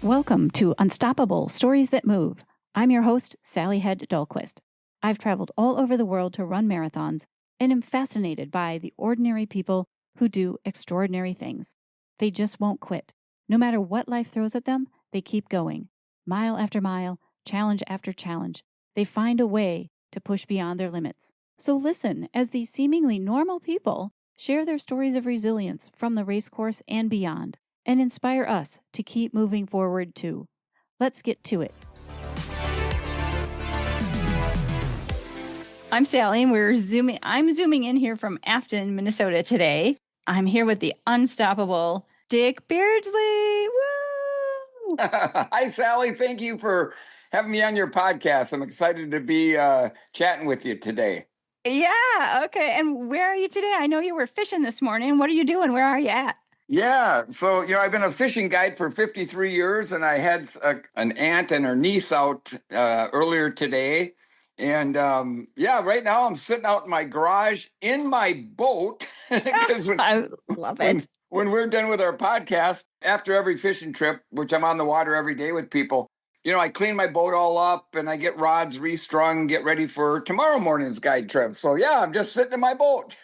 Welcome to Unstoppable Stories That Move. I'm your host, Sally Hed Dahlquist. I've traveled all over the world to run marathons and am fascinated by the ordinary people who do extraordinary things. They just won't quit. No matter what life throws at them, they keep going. Mile after mile, challenge after challenge, they find a way to push beyond their limits. So listen as these seemingly normal people share their stories of resilience from the race course and beyond, and inspire us to keep moving forward too. Let's get to it. I'm Sally, and I'm zooming in here from Afton, Minnesota today. I'm here with the unstoppable Dick Beardsley. Woo! Hi, Sally. Thank you for having me on your podcast. I'm excited to be chatting with you today. Yeah, okay. And where are you today? I know you were fishing this morning. What are you doing? Where are you at? Yeah, so I've been a fishing guide for 53 years, and I had an aunt and her niece out earlier today. And right now I'm sitting out in my garage in my boat because I love it. When we're done with our podcast, after every fishing trip, which I'm on the water every day with people, I clean my boat all up and I get rods restrung, get ready for tomorrow morning's guide trip. So yeah, I'm just sitting in my boat.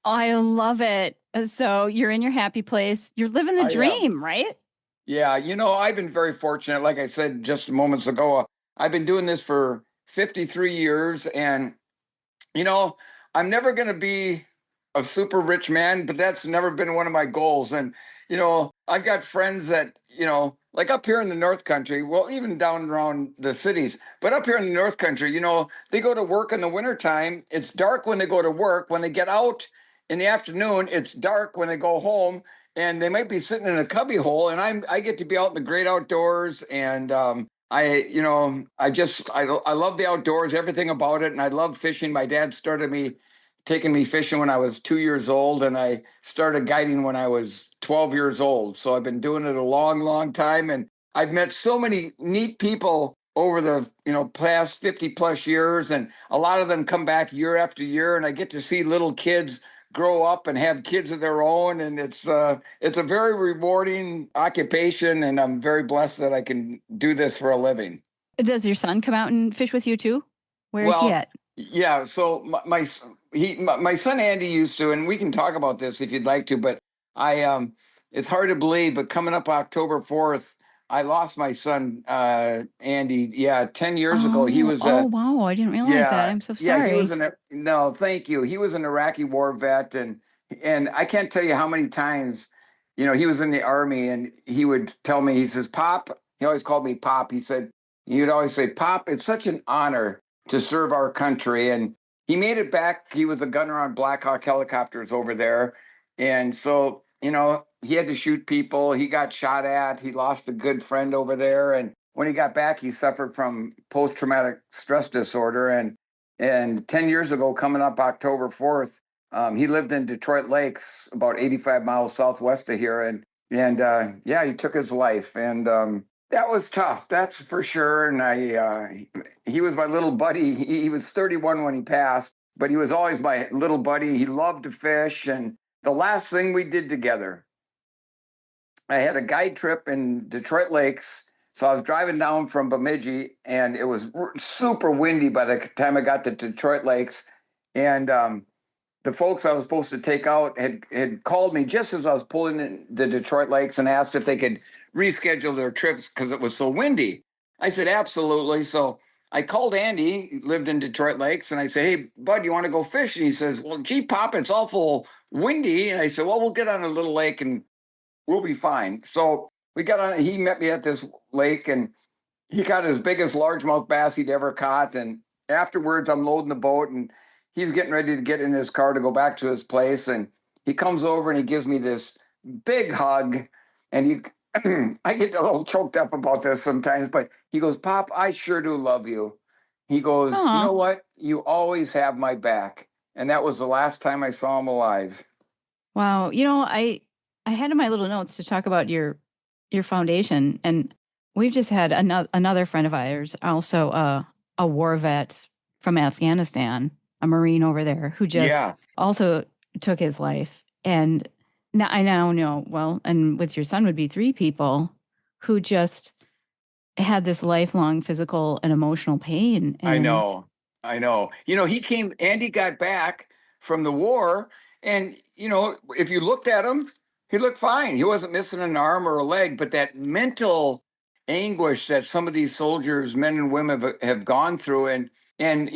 I love it. So you're in your happy place. You're living the dream, right? Yeah, I've been very fortunate. Like I said just moments ago, I've been doing this for 53 years. And, I'm never going to be a super rich man, but that's never been one of my goals. And, I've got friends that, like up here in the North Country, well, even down around the cities, but up here in the North Country, they go to work in the wintertime. It's dark when they go to work. When they get out in the afternoon, it's dark when they go home. And they might be sitting in a cubby hole, and I get to be out in the great outdoors. And I love the outdoors, everything about it, and I love fishing. My dad started taking me fishing when I was 2 years old, and I started guiding when I was 12 years old. So I've been doing it a long, long time, and I've met so many neat people over the past 50 plus years, and a lot of them come back year after year, and I get to see little kids grow up and have kids of their own, and it's a very rewarding occupation, and I'm very blessed that I can do this for a living. Does your son come out and fish with you too? Where is he at? Yeah, so my son Andy used to, and we can talk about this if you'd like to, but it's hard to believe, but coming up October 4th, I lost my son Andy. Yeah, 10 years ago. He was wow, I didn't realize that. I'm so sorry. Yeah, no, thank you. He was an Iraqi war vet, and I can't tell you how many times, he was in the Army, and he would tell me, he says, "Pop," he always called me Pop. He'd always say, "Pop, it's such an honor to serve our country." And he made it back. He was a gunner on Black Hawk helicopters over there. And so, he had to shoot people. He got shot at. He lost a good friend over there. And when he got back, he suffered from post-traumatic stress disorder. And 10 years ago, coming up October 4th, he lived in Detroit Lakes, about 85 miles southwest of here. And he took his life. And that was tough, that's for sure. And he was my little buddy. He was 31 when he passed, but he was always my little buddy. He loved to fish. And the last thing we did together, I had a guide trip in Detroit Lakes. So I was driving down from Bemidji, and it was super windy by the time I got to Detroit Lakes. And the folks I was supposed to take out had called me just as I was pulling in the Detroit Lakes and asked if they could reschedule their trips because it was so windy. I said, absolutely. So I called Andy, he lived in Detroit Lakes, and I said, "Hey, bud, you want to go fish?" And he says, "Well, gee, Pop, it's awful windy." And I said, "Well, we'll get on a little lake and we'll be fine." So we got on, he met me at this lake, and he caught his biggest largemouth bass he'd ever caught. And afterwards, I'm loading the boat, and he's getting ready to get in his car to go back to his place. And he comes over and he gives me this big hug. And I get a little choked up about this sometimes, but he goes, "Pop, I sure do love you." He goes, Aww. "You know what? You always have my back." And that was the last time I saw him alive. Wow. I had in my little notes to talk about your foundation, and we've just had another friend of ours, also a war vet from Afghanistan, a Marine over there, who just also took his life. And now I now know, well, and with your son would be 3 people who just had this lifelong physical and emotional pain. I And know. I know. Andy got back from the war, and, if you looked at him, he looked fine. He wasn't missing an arm or a leg, but that mental anguish that some of these soldiers, men and women, have gone through. And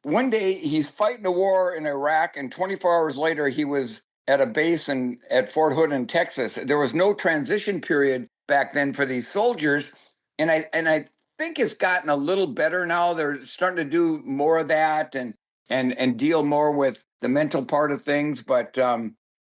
one day he's fighting a war in Iraq, and 24 hours later, he was at a base at Fort Hood in Texas. There was no transition period back then for these soldiers. And I think it's gotten a little better now. They're starting to do more of that and deal more with the mental part of things. But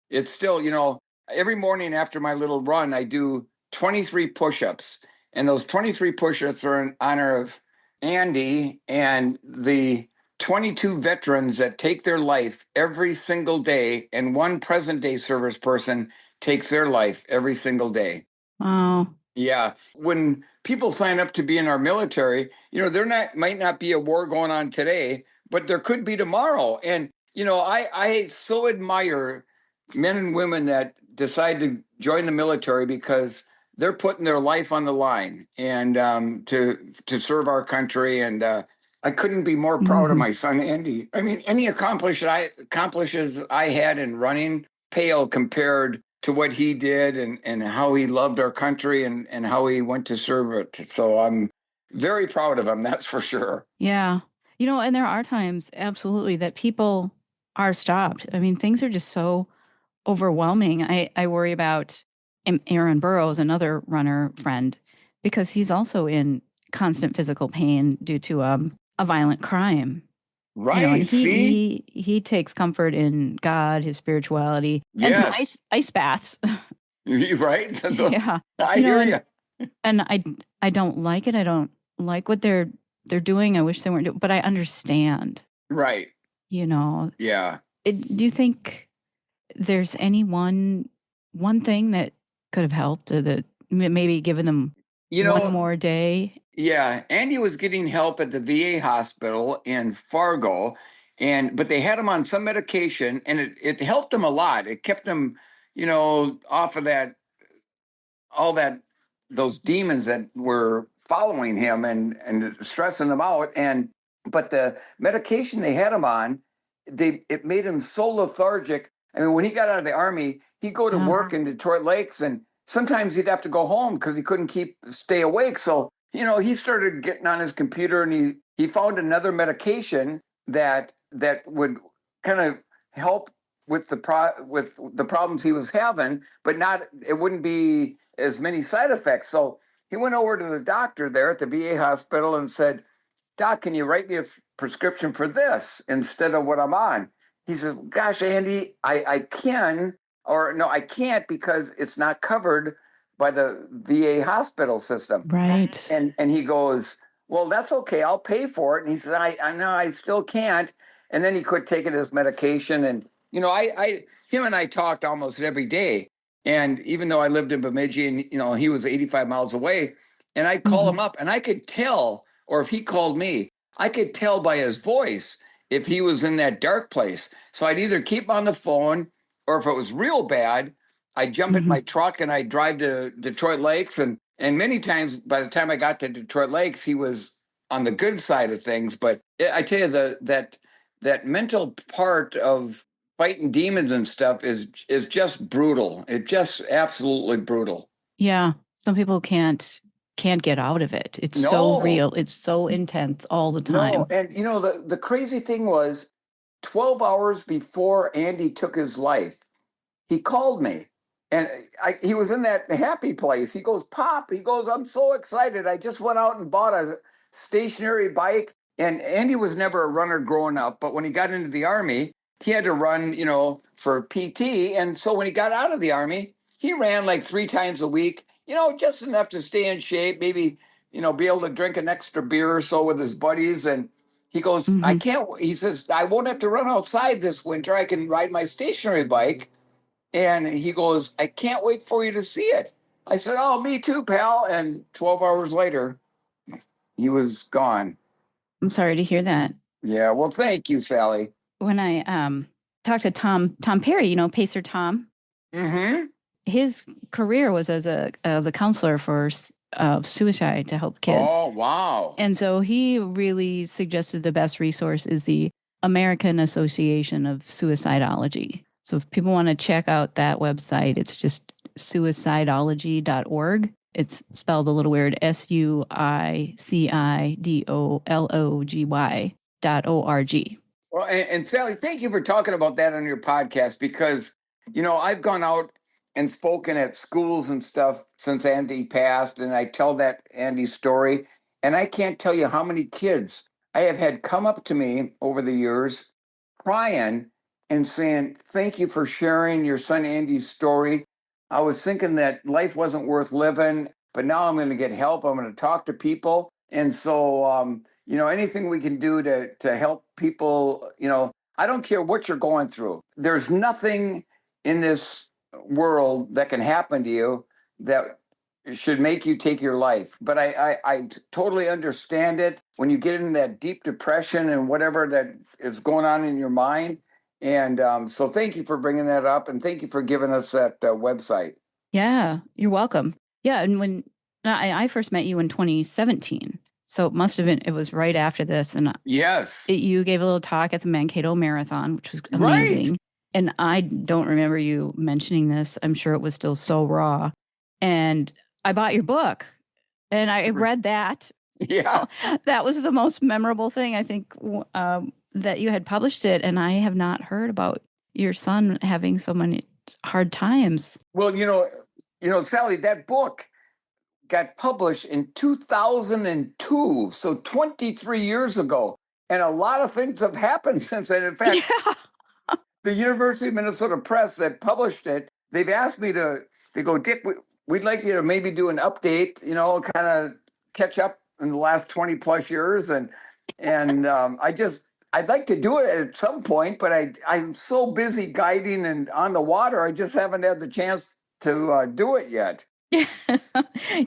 it's still, every morning after my little run, I do 23 push-ups. And those 23 push-ups are in honor of Andy and the 22 veterans that take their life every single day, and one present day service person takes their life every single day. wow. Yeah. When people sign up to be in our military, might not be a war going on today, but there could be tomorrow. And, I so admire men and women that decide to join the military because they're putting their life on the line and to serve our country. And I couldn't be more proud of my son, Andy. I mean, any accomplishes I had in running pale compared to what he did and how he loved our country and how he went to serve it. So I'm very proud of him, that's for sure. Yeah. And there are times, absolutely, that people are stopped. I mean, things are just so overwhelming. I worry about Aaron Burrows, another runner friend, because he's also in constant physical pain due to a violent crime. And Right. See? he takes comfort in God, his spirituality, and some Yes. ice baths. You right? Yeah. I hear And you. I don't like it. I don't like what they're doing. I wish they weren't doing, but I understand. Right. You know, Yeah. do you think there's any one thing that could have helped, or that maybe given them You one know, more day? yeah, Andy was getting help at the VA hospital in Fargo, but they had him on some medication, and it helped him a lot. It kept him, off of all those demons that were following him and stressing him out. But the medication they had him on, it made him so lethargic. I mean, when he got out of the Army, he'd go to work in Detroit Lakes, and sometimes he'd have to go home because he couldn't stay awake. So he started getting on his computer, and he found another medication that would kind of help with the problems he was having, but it wouldn't be as many side effects. So he went over to the doctor there at the VA hospital and said, "Doc, can you write me a prescription for this instead of what I'm on?" He said, "Gosh, Andy, I can, or no, I can't, because it's not covered by the VA hospital system." Right. And he goes, "Well, that's okay. I'll pay for it." And he said, I know I still can't. And then he quit taking his medication. And, him and I talked almost every day. And even though I lived in Bemidji and, he was 85 miles away, and I'd call him up and I could tell, or if he called me, I could tell by his voice if he was in that dark place. So I'd either keep him on the phone, or if it was real bad, I'd jump in my truck and I'd drive to Detroit Lakes. And many times, by the time I got to Detroit Lakes, he was on the good side of things. But I tell you, that mental part of fighting demons and stuff is just brutal. It's just absolutely brutal. Yeah. Some people can't get out of it. It's so No, real. It's so intense all the no. time. And the crazy thing was, 12 hours before Andy took his life, he called me, and he was in that happy place. He goes, "Pop," he goes, "I'm so excited. I just went out and bought a stationary bike." And Andy was never a runner growing up, but when he got into the Army, he had to run, for PT. And so when he got out of the Army, he ran like 3 times a week, just enough to stay in shape, maybe, be able to drink an extra beer or so with his buddies. And he goes, "I can't," he says, "I won't have to run outside this winter. I can ride my stationary bike." And he goes, "I can't wait for you to see it." I said, "Oh, me too, pal." And 12 hours later, he was gone. I'm sorry to hear that. Yeah. Well, thank you, Sally. When I talked to Tom Perry, Pacer Tom, Mm-hmm. his career was as a counselor for of suicide to help kids. Oh, wow. And so he really suggested the best resource is the American Association of Suicidology. So if people want to check out that website, it's just suicidology.org. It's spelled a little weird, SUICIDOLOGY.org. Well, and Sally, thank you for talking about that on your podcast because, I've gone out and spoken at schools and stuff since Andy passed, and I tell that Andy story, and I can't tell you how many kids I have had come up to me over the years crying and saying, "Thank you for sharing your son Andy's story. I was thinking that life wasn't worth living, but now I'm going to get help. I'm going to talk to people." And so, anything we can do to help people, I don't care what you're going through. There's nothing in this world that can happen to you that should make you take your life. But I totally understand it when you get in that deep depression and whatever that is going on in your mind. And so thank you for bringing that up. And thank you for giving us that website. Yeah, you're welcome. Yeah. And when I first met you in 2017, so it must have been, it was right after this. And Yes. you gave a little talk at the Mankato Marathon, which was Right. amazing. And I don't remember you mentioning this. I'm sure it was still so raw. And I bought your book and I read that. Yeah. That was the most memorable thing, I think, that you had published it. And I have not heard about your son having so many hard times. Well, Sally, that book got published in 2002, so 23 years ago. And a lot of things have happened since then. In fact, the University of Minnesota Press that published it, they've asked me they go, "Dick, we'd like you to maybe do an update, kind of catch up in the last 20 plus years." And I'd like to do it at some point, but I'm so busy guiding and on the water, I just haven't had the chance to do it yet.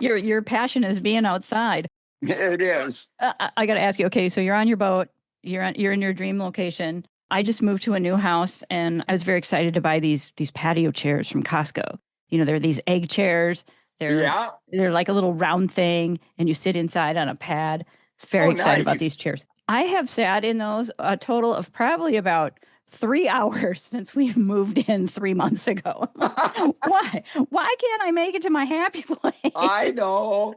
Your passion is being outside. It is. I got to ask you. Okay, so you're on your boat. You're in your dream location. I just moved to a new house, and I was very excited to buy these patio chairs from Costco. They're these egg chairs. They're like a little round thing, and you sit inside on a pad. It's very excited about these chairs. I have sat in those a total of probably about 3 hours since we moved in 3 months ago. Why? Why can't I make it to my happy place? I know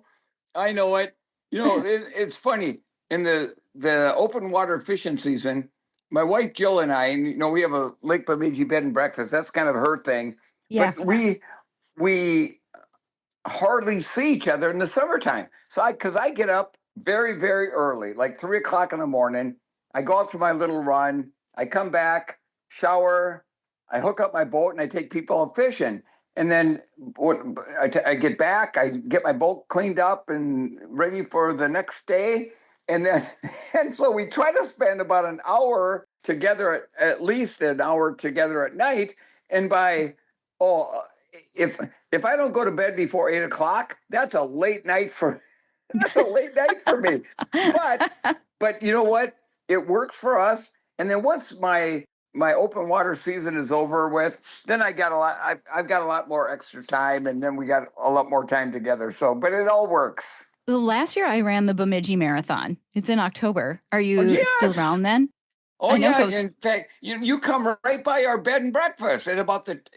it. It's funny in the open water fishing season. My wife Jill and I, and we have a Lake Bemidji bed and breakfast. That's kind of her thing. Yeah. But we hardly see each other in the summertime. So because I get up very, very early, like 3 o'clock in the morning. I go out for my little run. I come back, shower, I hook up my boat, and I take people out fishing. And then I get back, I get my boat cleaned up and ready for the next day. And then, and so we try to spend about an hour together, at least an hour together at night. And if I don't go to bed before 8 o'clock, that's a late night for me. But you know what? It works for us. And then once my open water season is over with, then I've got a lot more extra time, and then we got a lot more time together. So, but it all works. Well, last year I ran the Bemidji Marathon. It's in October. Are you still around then? Oh, yeah. In fact, you come right by our bed and breakfast at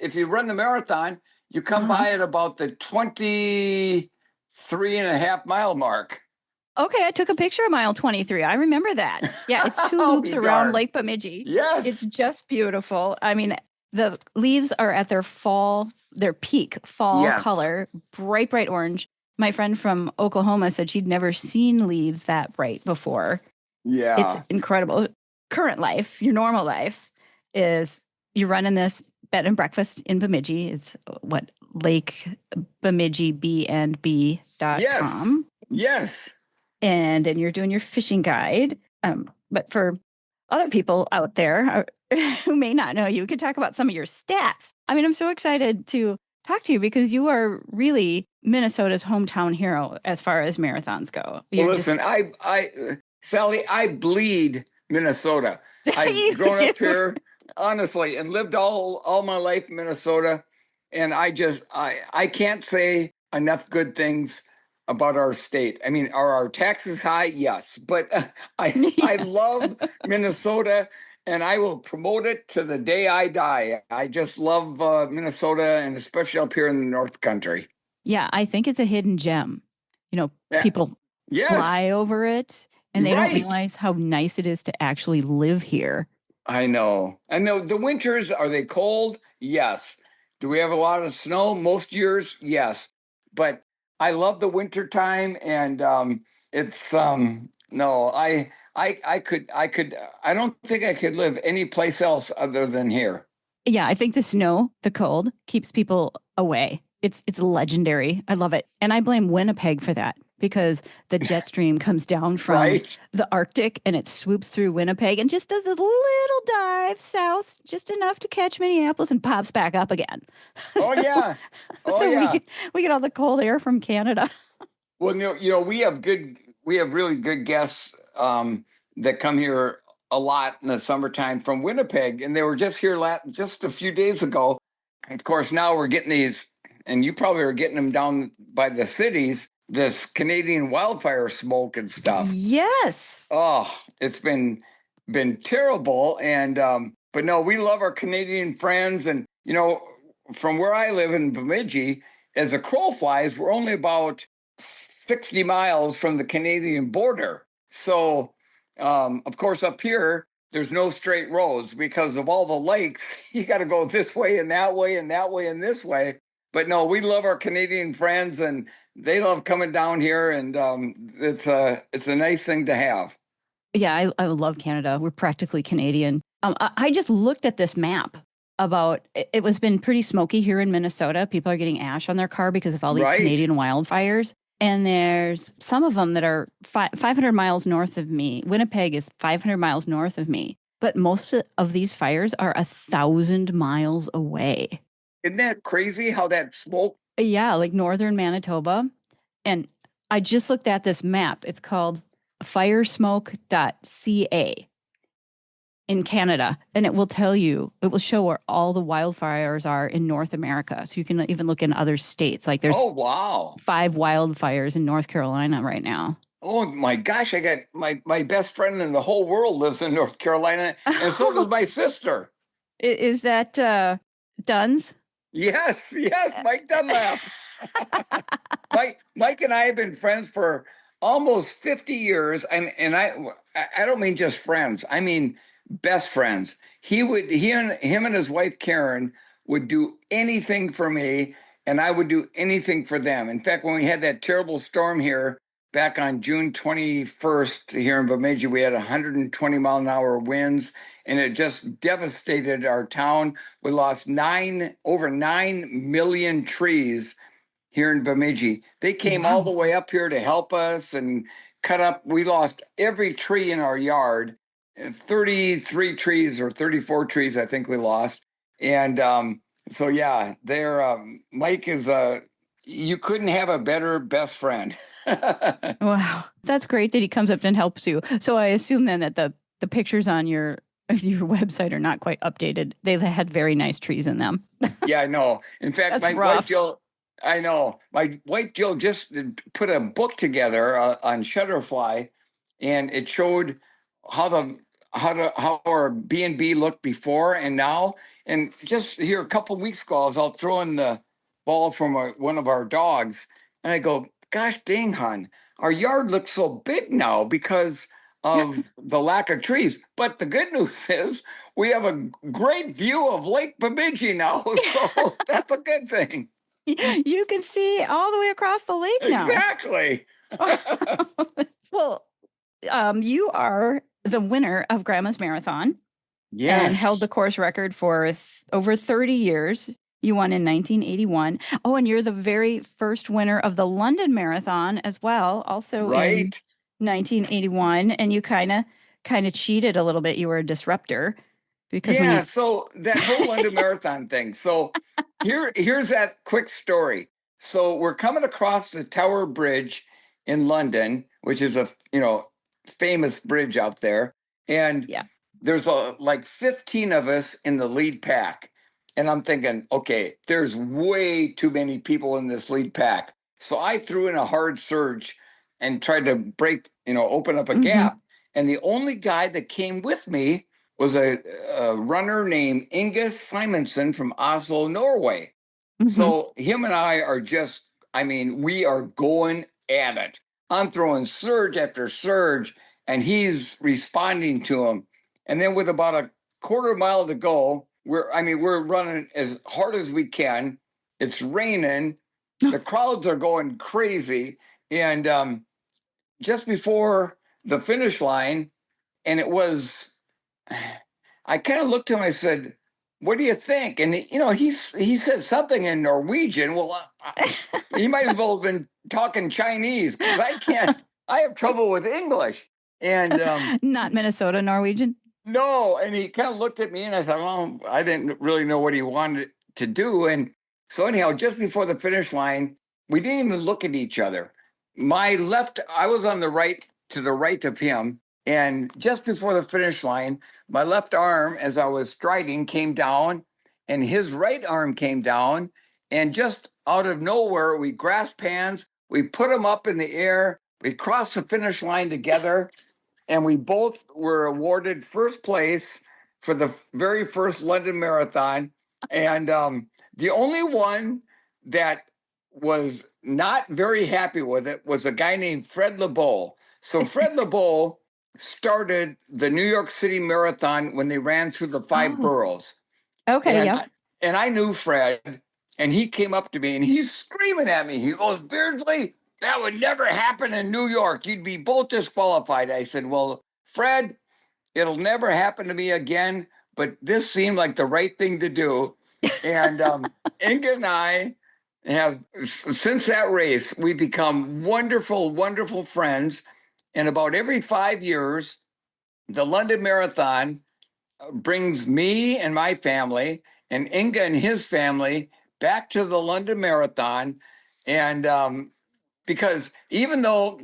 if you run the marathon, you come by at about the 23.5 mile mark. Okay, I took a picture of mile 23. I remember that. Yeah, it's 2 loops around Lake Bemidji. Yes. It's just beautiful. I mean, the leaves are at their peak fall color, bright, bright orange. My friend from Oklahoma said she'd never seen leaves that bright before. Yeah. It's incredible. Current life, your normal life, is you're running this bed and breakfast in Bemidji. It's Lake Bemidji bnb.com. Yes. And then you're doing your fishing guide. But for other people out there who may not know you, could talk about some of your stats. I mean, I'm so excited to talk to you because you are really Minnesota's hometown hero as far as marathons go. Well, listen, Sally, I bleed Minnesota. I've grown up here, honestly, and lived all my life in Minnesota. And I can't say enough good things about our state. I mean, are our taxes high? Yes, but I Yeah. love Minnesota, and I will promote it to the day I die. I just love Minnesota, and especially up here in the North Country. Yeah, I think it's a hidden gem. Yeah. People Yes, fly over it and you're they don't right. realize how nice it is to actually live here. I know. I know. The winters, are they cold? Yes. Do we have a lot of snow most years? Yes. But I love the winter time, and it's no, I don't think I could live any place else other than here. Yeah, I think the snow, the cold keeps people away. It's legendary. I love it. And I blame Winnipeg for that because the jet stream comes down from Right? the Arctic and it swoops through Winnipeg and just does a little dive south, just enough to catch Minneapolis and pops back up again. Oh so yeah. Oh so yeah. we get all the cold air from Canada. Well, we have really good guests that come here a lot in the summertime from Winnipeg, and they were just here just a few days ago. Of course, now we're getting these, and you probably are getting them down by the cities. This Canadian wildfire smoke and stuff. Yes. Oh, it's been terrible, and but no, we love our Canadian friends, and from where I live in Bemidji, as a crow flies, we're only about 60 miles from the Canadian border. So, of course, up here, there's no straight roads because of all the lakes. You got to go this way and that way and that way and this way. But no, we love our Canadian friends, and they love coming down here, and it's a nice thing to have. Yeah, I love Canada. We're practically Canadian. I just looked at this map about it was been pretty smoky here in Minnesota. People are getting ash on their car because of all these Right. Canadian wildfires. And there's some of them that are 500 miles north of me. Winnipeg is 500 miles north of me. But most of these fires are 1,000 miles away. Isn't that crazy how that smoke? Yeah, like northern Manitoba. And I just looked at this map. It's called firesmoke.ca in Canada. And it will tell you, it will show where all the wildfires are in North America. So you can even look in other states. Like there's Oh, wow. 5 wildfires in North Carolina right now. Oh my gosh, I got my best friend in the whole world lives in North Carolina, and so does my sister. Is that Dunn's? Yes, yes, Mike Dunlap. Mike and I have been friends for almost 50 years, and I don't mean just friends. I mean best friends. Him and his wife Karen would do anything for me, and I would do anything for them. In fact, when we had that terrible storm here back on June 21st here in Bemidji, we had 120-mile-an-hour winds, and it just devastated our town. We lost over 9 million trees here in Bemidji. They came all the Wow. way up here to help us and cut up. We lost every tree in our yard, 33 trees or 34 trees, I think we lost. And so, yeah, Mike is you couldn't have a better best friend. Wow. That's great that he comes up and helps you. So I assume then that the pictures on your website are not quite updated. They had very nice trees in them. Yeah, I know. In fact, That's my wife rough. Jill, I know my wife Jill just put a book together on Shutterfly, and it showed how how our B&B looked before and now. And just here a couple of weeks ago, I was out throwing the ball from one of our dogs, and I go, "Gosh dang, hon, our yard looks so big now because of the lack of trees." But the good news is we have a great view of Lake Bemidji now, so that's a good thing. You can see all the way across the lake now. Exactly. Well, you are the winner of Grandma's Marathon and held the Yes. course record for over 30 years. You won in 1981. Oh, and you're the very first winner of the London Marathon as well, also in Right. 1981. And you kind of cheated a little bit. You were a disruptor because when Yeah. you So that whole London Marathon thing. So here's that quick story. So we're coming across the Tower Bridge in London, which is a famous bridge out there, and yeah. there's like 15 of us in the lead pack. And I'm thinking, okay, there's way too many people in this lead pack. So I threw in a hard surge and tried to open up a Mm-hmm. gap. And the only guy that came with me was a runner named Inge Simonsen from Oslo, Norway. Mm-hmm. So him and I are just, we are going at it. I'm throwing surge after surge, and he's responding to him. And then with about a quarter mile to go, we're running as hard as we can. It's raining. The crowds are going crazy. And just before the finish line, and it was, I kind of looked at him, I said, what do you think? And he said something in Norwegian. Well, he might as well have been talking Chinese, because I have trouble with English. And Not Minnesota Norwegian. no, and he kind of looked at me, and I thought, well, I didn't really know what he wanted to do. And so anyhow, just before the finish line, we didn't even look at each other. I was on the right, to the right of him. And just before the finish line, my left arm, as I was striding, came down, and his right arm came down. And just out of nowhere, we grasped hands, we put them up in the air, we crossed the finish line together, and we both were awarded first place for the very first London Marathon. And the only one that was not very happy with it was a guy named Fred LeBeau. So Fred LeBeau started the New York City Marathon when they ran through the five boroughs. Okay, and and I knew Fred, and he came up to me and he's screaming at me. He goes, Beardsley, that would never happen in New York. You'd be both disqualified. I said, well, Fred, it'll never happen to me again, but this seemed like the right thing to do. And Inga and I have, since that race, we become wonderful, wonderful friends. And about every 5 years, the London Marathon brings me and my family and Inga and his family back to the London Marathon. And because even though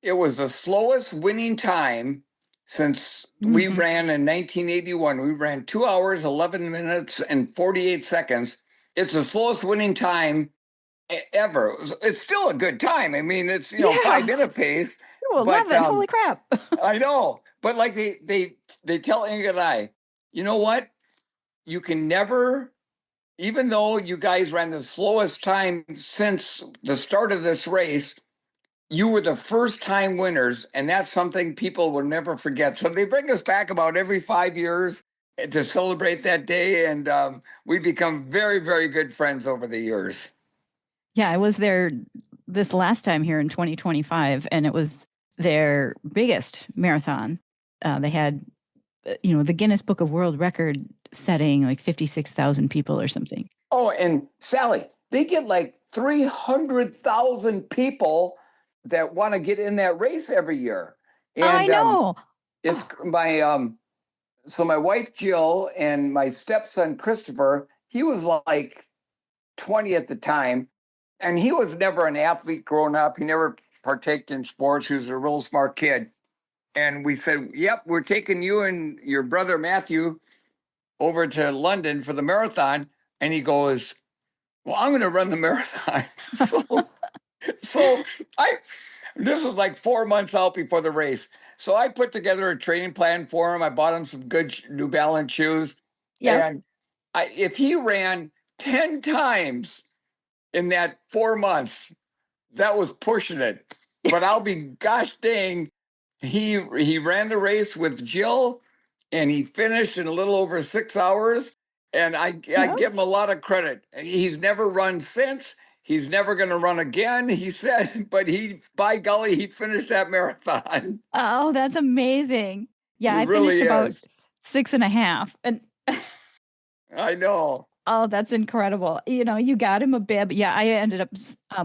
it was the slowest winning time since we ran in 1981, we ran 2 hours, 11 minutes, and 48 seconds. It's the slowest winning time ever. It's still a good time. It's 5-minute pace. Well, but 11, holy crap. I know, but like they tell Inga and I, you know what? You can never, even though you guys ran the slowest time since the start of this race, you were the first time winners, and that's something people will never forget. So they bring us back about every 5 years to celebrate that day, and we become very, very good friends over the years. Yeah, I was there this last time here in 2025, and it was their biggest marathon. They had, the Guinness Book of World Record setting, like 56,000 people or something. Oh, and Sally, they get like 300,000 people that want to get in that race every year. And I know. It's my wife Jill and my stepson Christopher, he was like 20 at the time, and he was never an athlete growing up. He never partaked in sports. He was a real smart kid. And we said, yep, we're taking you and your brother Matthew over to London for the marathon. And he goes, well, I'm going to run the marathon. So this was like 4 months out before the race. So I put together a training plan for him. I bought him some good New Balance shoes. Yeah. And if he ran 10 times in that 4 months, that was pushing it. But I'll be gosh dang, he ran the race with Jill, and he finished in a little over 6 hours. And I give him a lot of credit. He's never run since. He's never going to run again, he said, but by golly, he finished that marathon. Oh, that's amazing. Yeah, I finished about 6.5. And I know. Oh, that's incredible. You got him a bib. Yeah, I ended up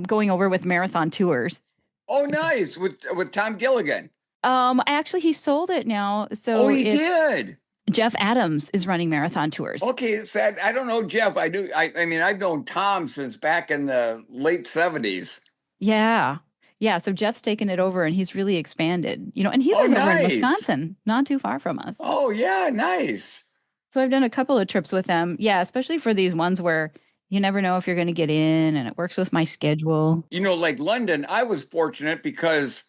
going over with Marathon Tours. Oh, nice. With Tom Gilligan. Actually, he sold it now. So he did. Jeff Adams is running Marathon Tours. Okay, sad. I don't know Jeff. I do. I've known Tom since back in the late 70s. Yeah. Yeah. So Jeff's taken it over, and he's really expanded, and he lives over in Wisconsin, not too far from us. Oh, yeah. Nice. So I've done a couple of trips with them. Yeah. Especially for these ones where, You never know if you're going to get in, and it works with my schedule. Like London, I was fortunate because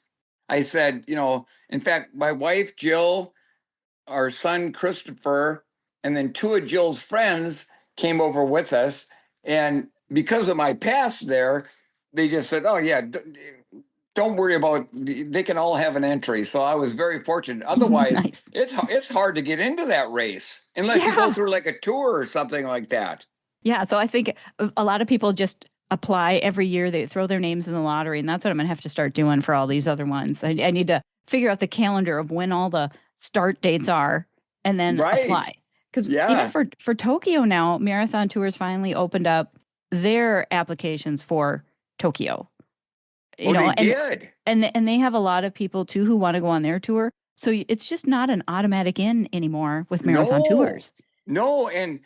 I said, in fact, my wife, Jill, our son, Christopher, and then two of Jill's friends came over with us. And because of my past there, they just said, oh, yeah, don't worry about, they can all have an entry. So I was very fortunate. Otherwise, Nice. it's hard to get into that race unless you go through like a tour or something like that. Yeah. So I think a lot of people just apply every year. They throw their names in the lottery. And that's what I'm going to have to start doing for all these other ones. I need to figure out the calendar of when all the start dates are and then apply. Because even for Tokyo now, Marathon Tours finally opened up their applications for Tokyo. They did. And they have a lot of people too who want to go on their tour. So it's just not an automatic in anymore with Marathon Tours. No. And,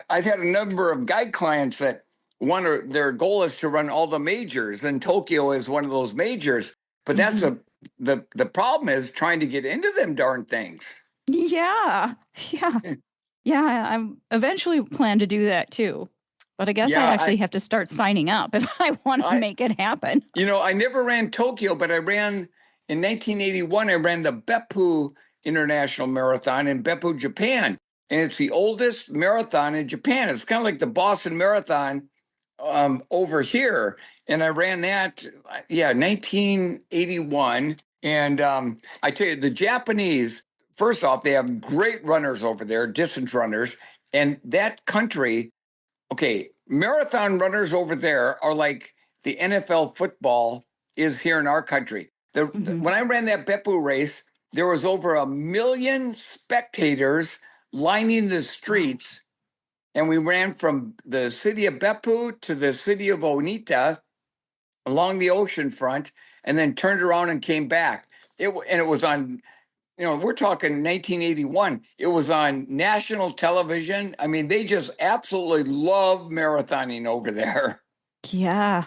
I've had a number of guide clients that their goal is to run all the majors, and Tokyo is one of those majors. But that's the problem is trying to get into them darn things. Yeah. I'm eventually plan to do that too. But I guess I actually have to start signing up if I want to make it happen. I never ran Tokyo, but I ran in 1981. I ran the Beppu International Marathon in Beppu, Japan. And it's the oldest marathon in Japan. It's kind of like the Boston Marathon over here. And I ran that, 1981. And I tell you, the Japanese, first off, they have great runners over there, distance runners. And that country, marathon runners over there are like the NFL football is here in our country. When I ran that Beppu race, there was over 1 million spectators lining the streets. And we ran from the city of Beppu to the city of Onita along the ocean front, and then turned around and came back. It was on, we're talking 1981. It was on national television. I mean, they just absolutely love marathoning over there. Yeah.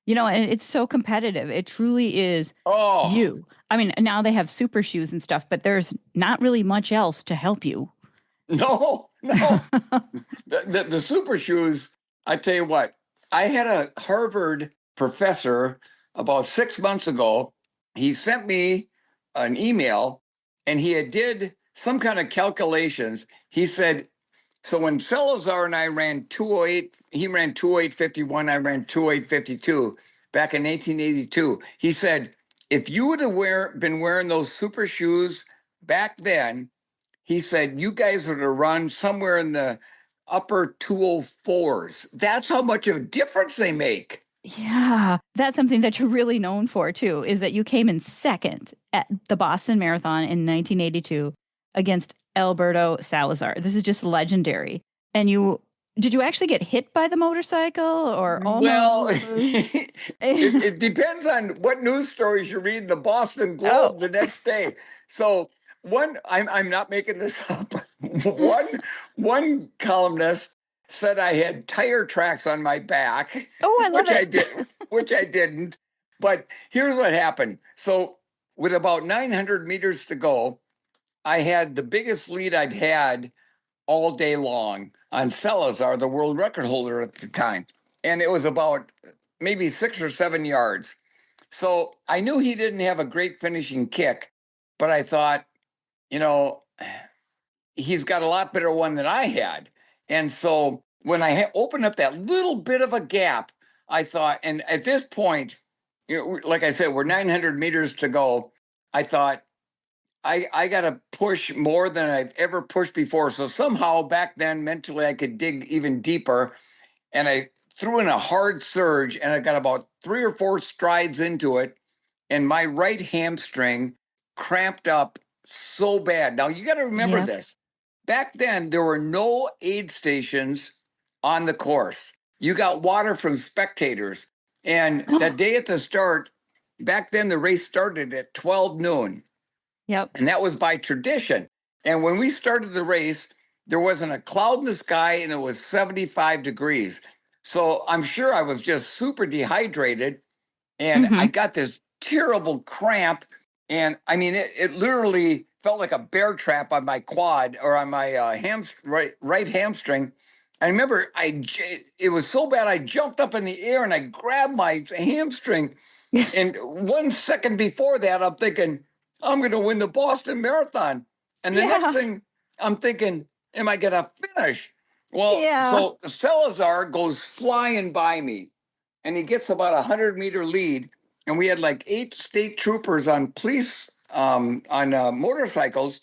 And it's so competitive. It truly is you. I mean, now they have super shoes and stuff, but there's not really much else to help you. No. the super shoes, I tell you what, I had a Harvard professor about 6 months ago. He sent me an email and he did some kind of calculations. He said, so when Salazar and I ran 208, he ran 208.51, I ran 208.52 back in 1982. He said, if you would have been wearing those super shoes back then, he said, you guys would have run somewhere in the upper 204s. That's how much of a difference they make. Yeah, that's something that you're really known for too, is that you came in second at the Boston Marathon in 1982 against Alberto Salazar. This is just legendary. And did you actually get hit by the motorcycle or almost? Well, it depends on what news stories you read in the Boston Globe the next day. So I'm not making this up. One columnist said I had tire tracks on my back. Oh, I love which I didn't. But here's what happened. So with about 900 meters to go, I had the biggest lead I'd had all day long on Salazar, the world record holder at the time. And it was about maybe 6 or 7 yards. So I knew he didn't have a great finishing kick, but I thought, he's got a lot better one than I had. And so when I opened up that little bit of a gap, I thought, and at this point, like I said, we're 900 meters to go. I thought, I got to push more than I've ever pushed before. So somehow back then, mentally, I could dig even deeper. And I threw in a hard surge, and I got about 3 or 4 strides into it. And my right hamstring cramped up so bad. Now, you got to remember this. Back then, there were no aid stations on the course. You got water from spectators. And that day at the start, back then, the race started at 12 noon. Yep. And that was by tradition. And when we started the race, there wasn't a cloud in the sky and it was 75 degrees. So I'm sure I was just super dehydrated. And I got this terrible cramp. And I mean, it literally felt like a bear trap on my quad or on my right hamstring. I remember it was so bad. I jumped up in the air and I grabbed my hamstring. And 1 second before that, I'm thinking, I'm going to win the Boston Marathon. And the next Yeah. thing I'm thinking, am I going to finish? Well, Yeah. so Salazar goes flying by me and he gets about 100-meter lead. And we had like 8 state troopers on police on motorcycles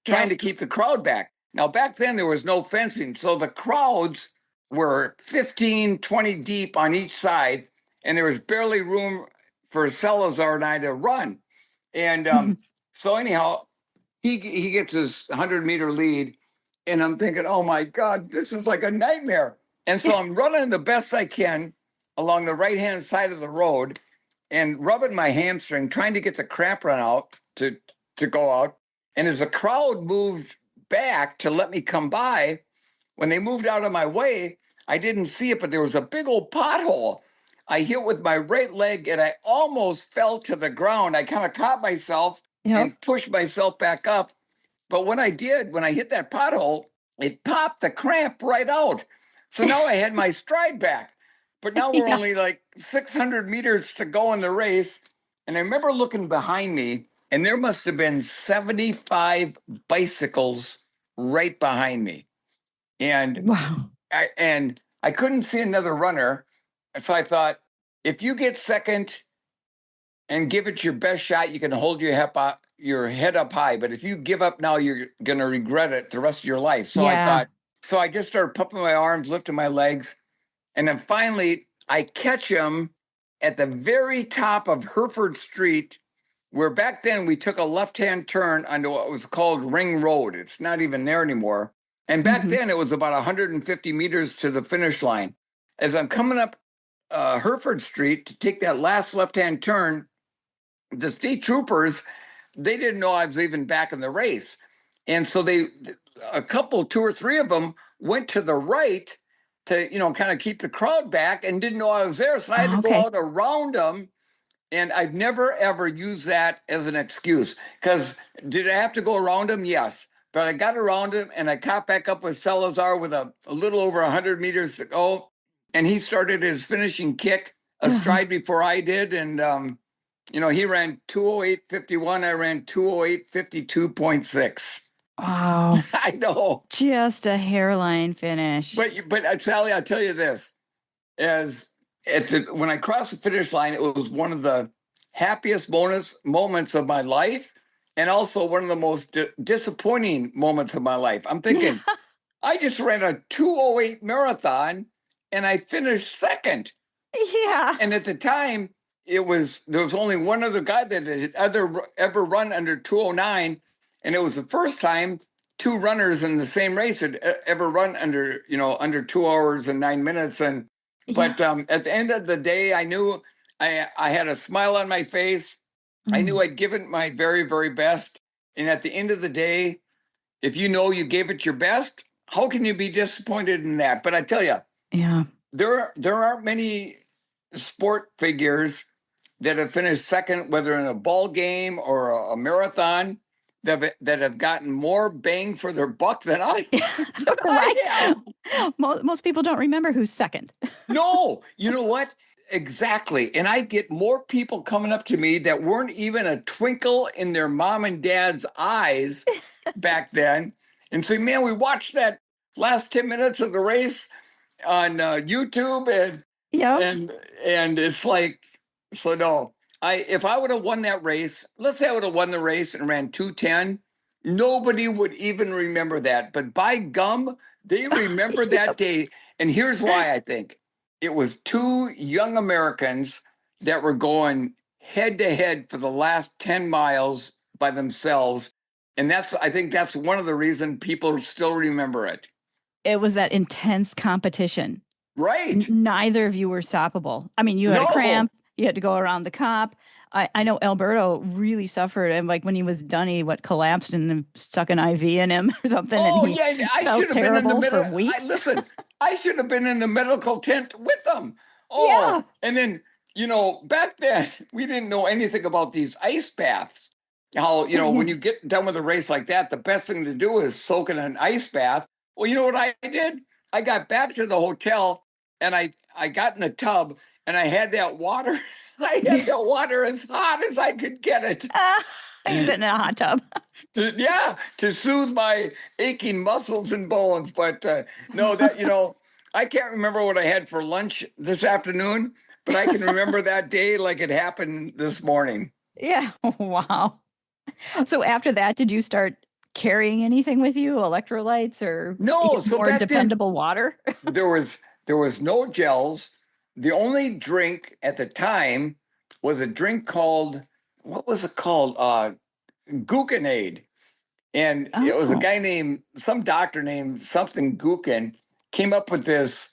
trying Yep. to keep the crowd back. Now, back then, there was no fencing. So the crowds were 15, 20 deep on each side. And there was barely room for Salazar and I to run. And so anyhow, he gets his 100-meter lead. And I'm thinking, oh my God, this is like a nightmare. And so I'm running the best I can along the right-hand side of the road and rubbing my hamstring, trying to get the cramp run out to go out. And as the crowd moved back to let me come by, when they moved out of my way, I didn't see it, but there was a big old pothole. I hit with my right leg and I almost fell to the ground. I kind of caught myself Yep. and pushed myself back up. But when I hit that pothole, it popped the cramp right out. So now I had my stride back. But now we're Yeah. only like 600 meters to go in the race. And I remember looking behind me, and there must have been 75 bicycles right behind me. And Wow. I couldn't see another runner. So I thought, if you get second and give it your best shot, you can hold your head up high. But if you give up now, you're going to regret it the rest of your life. So I thought, so I just started pumping my arms, lifting my legs. And then finally, I catch him at the very top of Hereford Street, where back then we took a left-hand turn onto what was called Ring Road. It's not even there anymore. And back then it was about 150 meters to the finish line. As I'm coming up Hereford Street to take that last left-hand turn, the state troopers, they didn't know I was even back in the race. And so two or three of them went to the right to, kind of keep the crowd back and didn't know I was there. So I had to go out around them. And I've never, ever used that as an excuse. Because did I have to go around him? Yes. But I got around him and I caught back up with Salazar with a little over 100 meters to go. And he started his finishing kick a stride before I did. And, he ran 208.51. I ran 208.52.6. Wow. I know. Just a hairline finish. But Sally, I'll tell you this. When I crossed the finish line, it was one of the happiest moments of my life, and also one of the most disappointing moments of my life. I'm thinking, I just ran a 208 marathon, and I finished second. Yeah. And at the time, there was only one other guy that had ever run under 209, and it was the first time 2 runners in the same race had ever run under 2 hours and 9 minutes. But at the end of the day, I knew I had a smile on my face. I knew I'd given my very, very best. And at the end of the day, if you know you gave it your best, how can you be disappointed in that? But I tell you, there aren't many sport figures that have finished second, whether in a ball game or a marathon, that have gotten more bang for their buck than I have. Most people don't remember who's second. No, you know what? Exactly. And I get more people coming up to me that weren't even a twinkle in their mom and dad's eyes back then and say, man, we watched that last 10 minutes of the race on YouTube and it's like, so no, if I would have won that race, let's say I would have won the race and ran 2:10, nobody would even remember that. But by gum, they remember that day. And here's why I think. It was 2 young Americans that were going head to head for the last 10 miles by themselves. And I think that's one of the reasons people still remember it. It was that intense competition. Right. Neither of you were stoppable. I mean, you had a cramp. You had to go around the cop. I know Alberto really suffered, and like when he was done, he collapsed and stuck an IV in him or something. Oh, and I should have been in the middle. For weeks. Listen, I should have been in the medical tent with them. Oh, yeah. And then, back then, we didn't know anything about these ice baths. How, when you get done with a race like that, the best thing to do is soak in an ice bath. Well, you know what I did? I got back to the hotel and I got in the tub and I had that water. I had that water as hot as I could get it. You sit in a hot tub. To soothe my aching muscles and bones. But no, I can't remember what I had for lunch this afternoon, but I can remember that day like it happened this morning. Yeah. Wow. So after that, did you start carrying anything with you, electrolytes, or No, so more back then dependable water? there was no gels. The only drink at the time was a drink called, what was it called? Gluconade. And it was a Oh. guy named, some doctor named something Gukin came up with this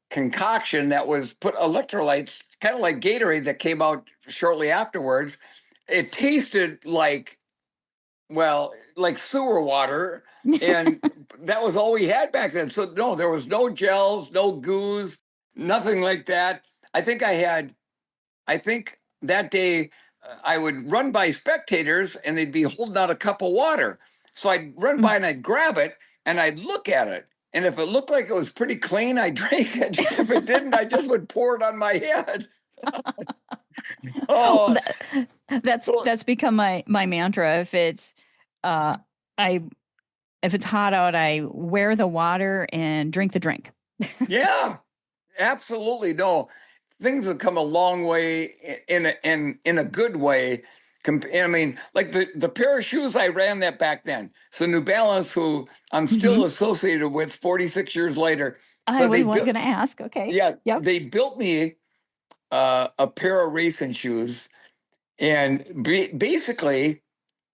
concoction that was put electrolytes, kind of like Gatorade that came out shortly afterwards. It tasted like sewer water. And that was all we had back then. So no, there was no gels, no goos, nothing like that. I think that day I would run by spectators and they'd be holding out a cup of water. So I'd run by and I'd grab it and I'd look at it. And if it looked like it was pretty clean, I drank it. If it didn't, I just would pour it on my head. Oh, That's become my mantra. Uh I if it's hot out, I wear the water and drink the drink. yeah, absolutely. No, things have come a long way in a good way. I mean, like the pair of shoes I ran that back then. So New Balance, who I'm still associated with 46 years later. I So was they going built, to ask. Okay. yeah, Yep. they built me a pair of racing shoes, and basically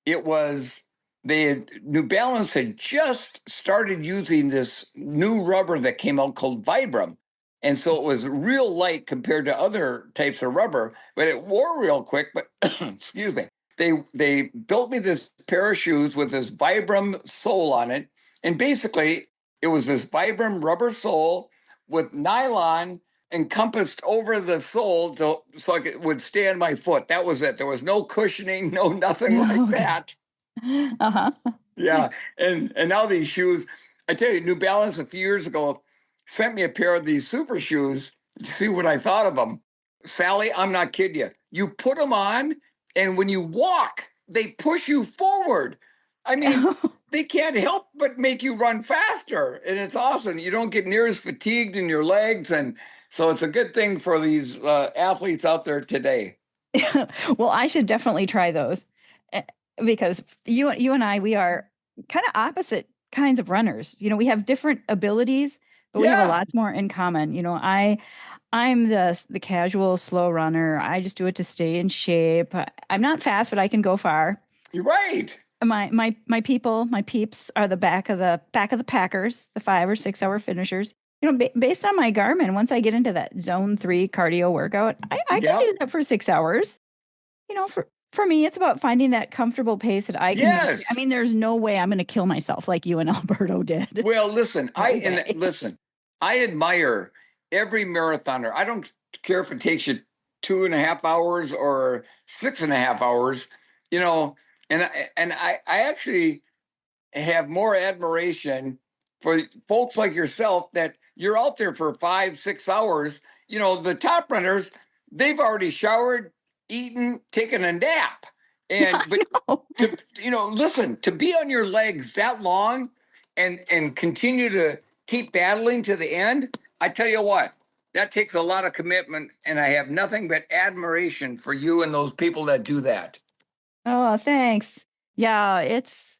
it was New Balance had just started using this new rubber that came out called Vibram. And so it was real light compared to other types of rubber, but it wore real quick. But excuse me, they built me this pair of shoes with this Vibram sole on it. And basically it was this Vibram rubber sole with nylon encompassed over the sole so it would stay on my foot. That was it. There was no cushioning, no nothing like Okay. that. Uh-huh. Yeah, and now these shoes, I tell you, New Balance a few years ago sent me a pair of these super shoes to see what I thought of them. Sally, I'm not kidding you. You put them on, and when you walk, they push you forward. I mean, they can't help but make you run faster, and it's awesome. You don't get near as fatigued in your legs, and so it's a good thing for these athletes out there today. Well, I should definitely try those eh, because you and I, we are kind of opposite kinds of runners. We have different abilities, but we have a Yeah, lot more in common. I'm the casual slow runner. I just do it to stay in shape. I'm not fast, but I can go far. you're right. My peeps are the back of the packers, the 5 or 6 hour finishers. Based on my Garmin, once I get into that zone 3 cardio workout, I can Yep. do that for 6 hours. For me, it's about finding that comfortable pace that I can maintain. I Yes. mean, there's no way I'm going to kill myself like you and Alberto did. Well, listen, No way. I admire every marathoner. I don't care if it takes you 2.5 hours or 6.5 hours, you know, and I actually have more admiration for folks like yourself that you're out there for 5, 6 hours. The top runners, they've already showered, eaten, taken a nap. I But know. listen, to be on your legs that long and continue to keep battling to the end, I tell you what, that takes a lot of commitment. And I have nothing but admiration for you and those people that do that. Oh, thanks. Yeah, it's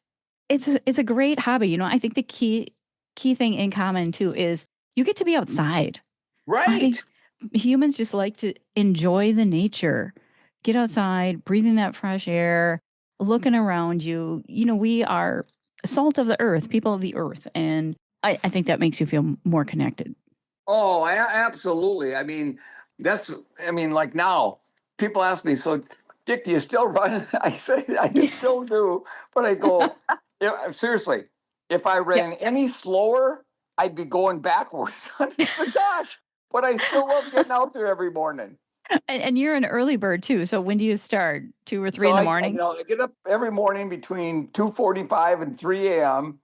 a great hobby. I think the key thing in common too is you get to be outside. I think Right. humans just like to enjoy the nature, get outside, breathing that fresh air, looking around you. We are salt of the earth, people of the earth, and I think that makes you feel more connected. Oh, absolutely. Like now, people ask me, so Dick, do you still run? I say, I just still do. But I go, yeah, seriously, if I Yeah. ran any slower, I'd be going backwards. Honest to gosh. But I still love getting out there every morning. And you're an early bird too. So when do you start? 2 or 3 So in the I morning? get up every morning between 2:45 and 3 a.m.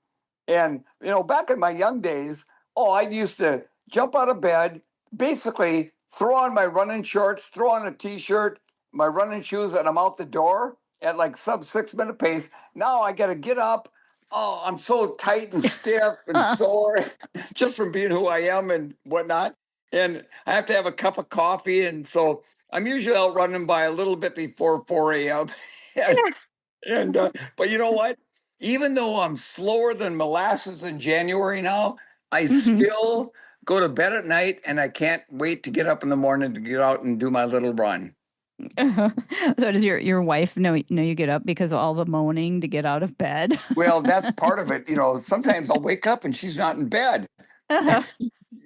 And, back in my young days, I used to jump out of bed, basically throw on my running shorts, throw on a t-shirt, my running shoes, and I'm out the door at like sub 6 minute pace. Now I got to get up. Oh, I'm so tight and stiff and sore just from being who I am and whatnot. And I have to have a cup of coffee. And so I'm usually out running by a little bit before 4 a.m. and but you know what? Even though I'm slower than molasses in January now, I still go to bed at night and I can't wait to get up in the morning to get out and do my little run. So does your wife know you get up because of all the moaning to get out of bed? Well, that's part of it. Sometimes I'll wake up and she's not in bed.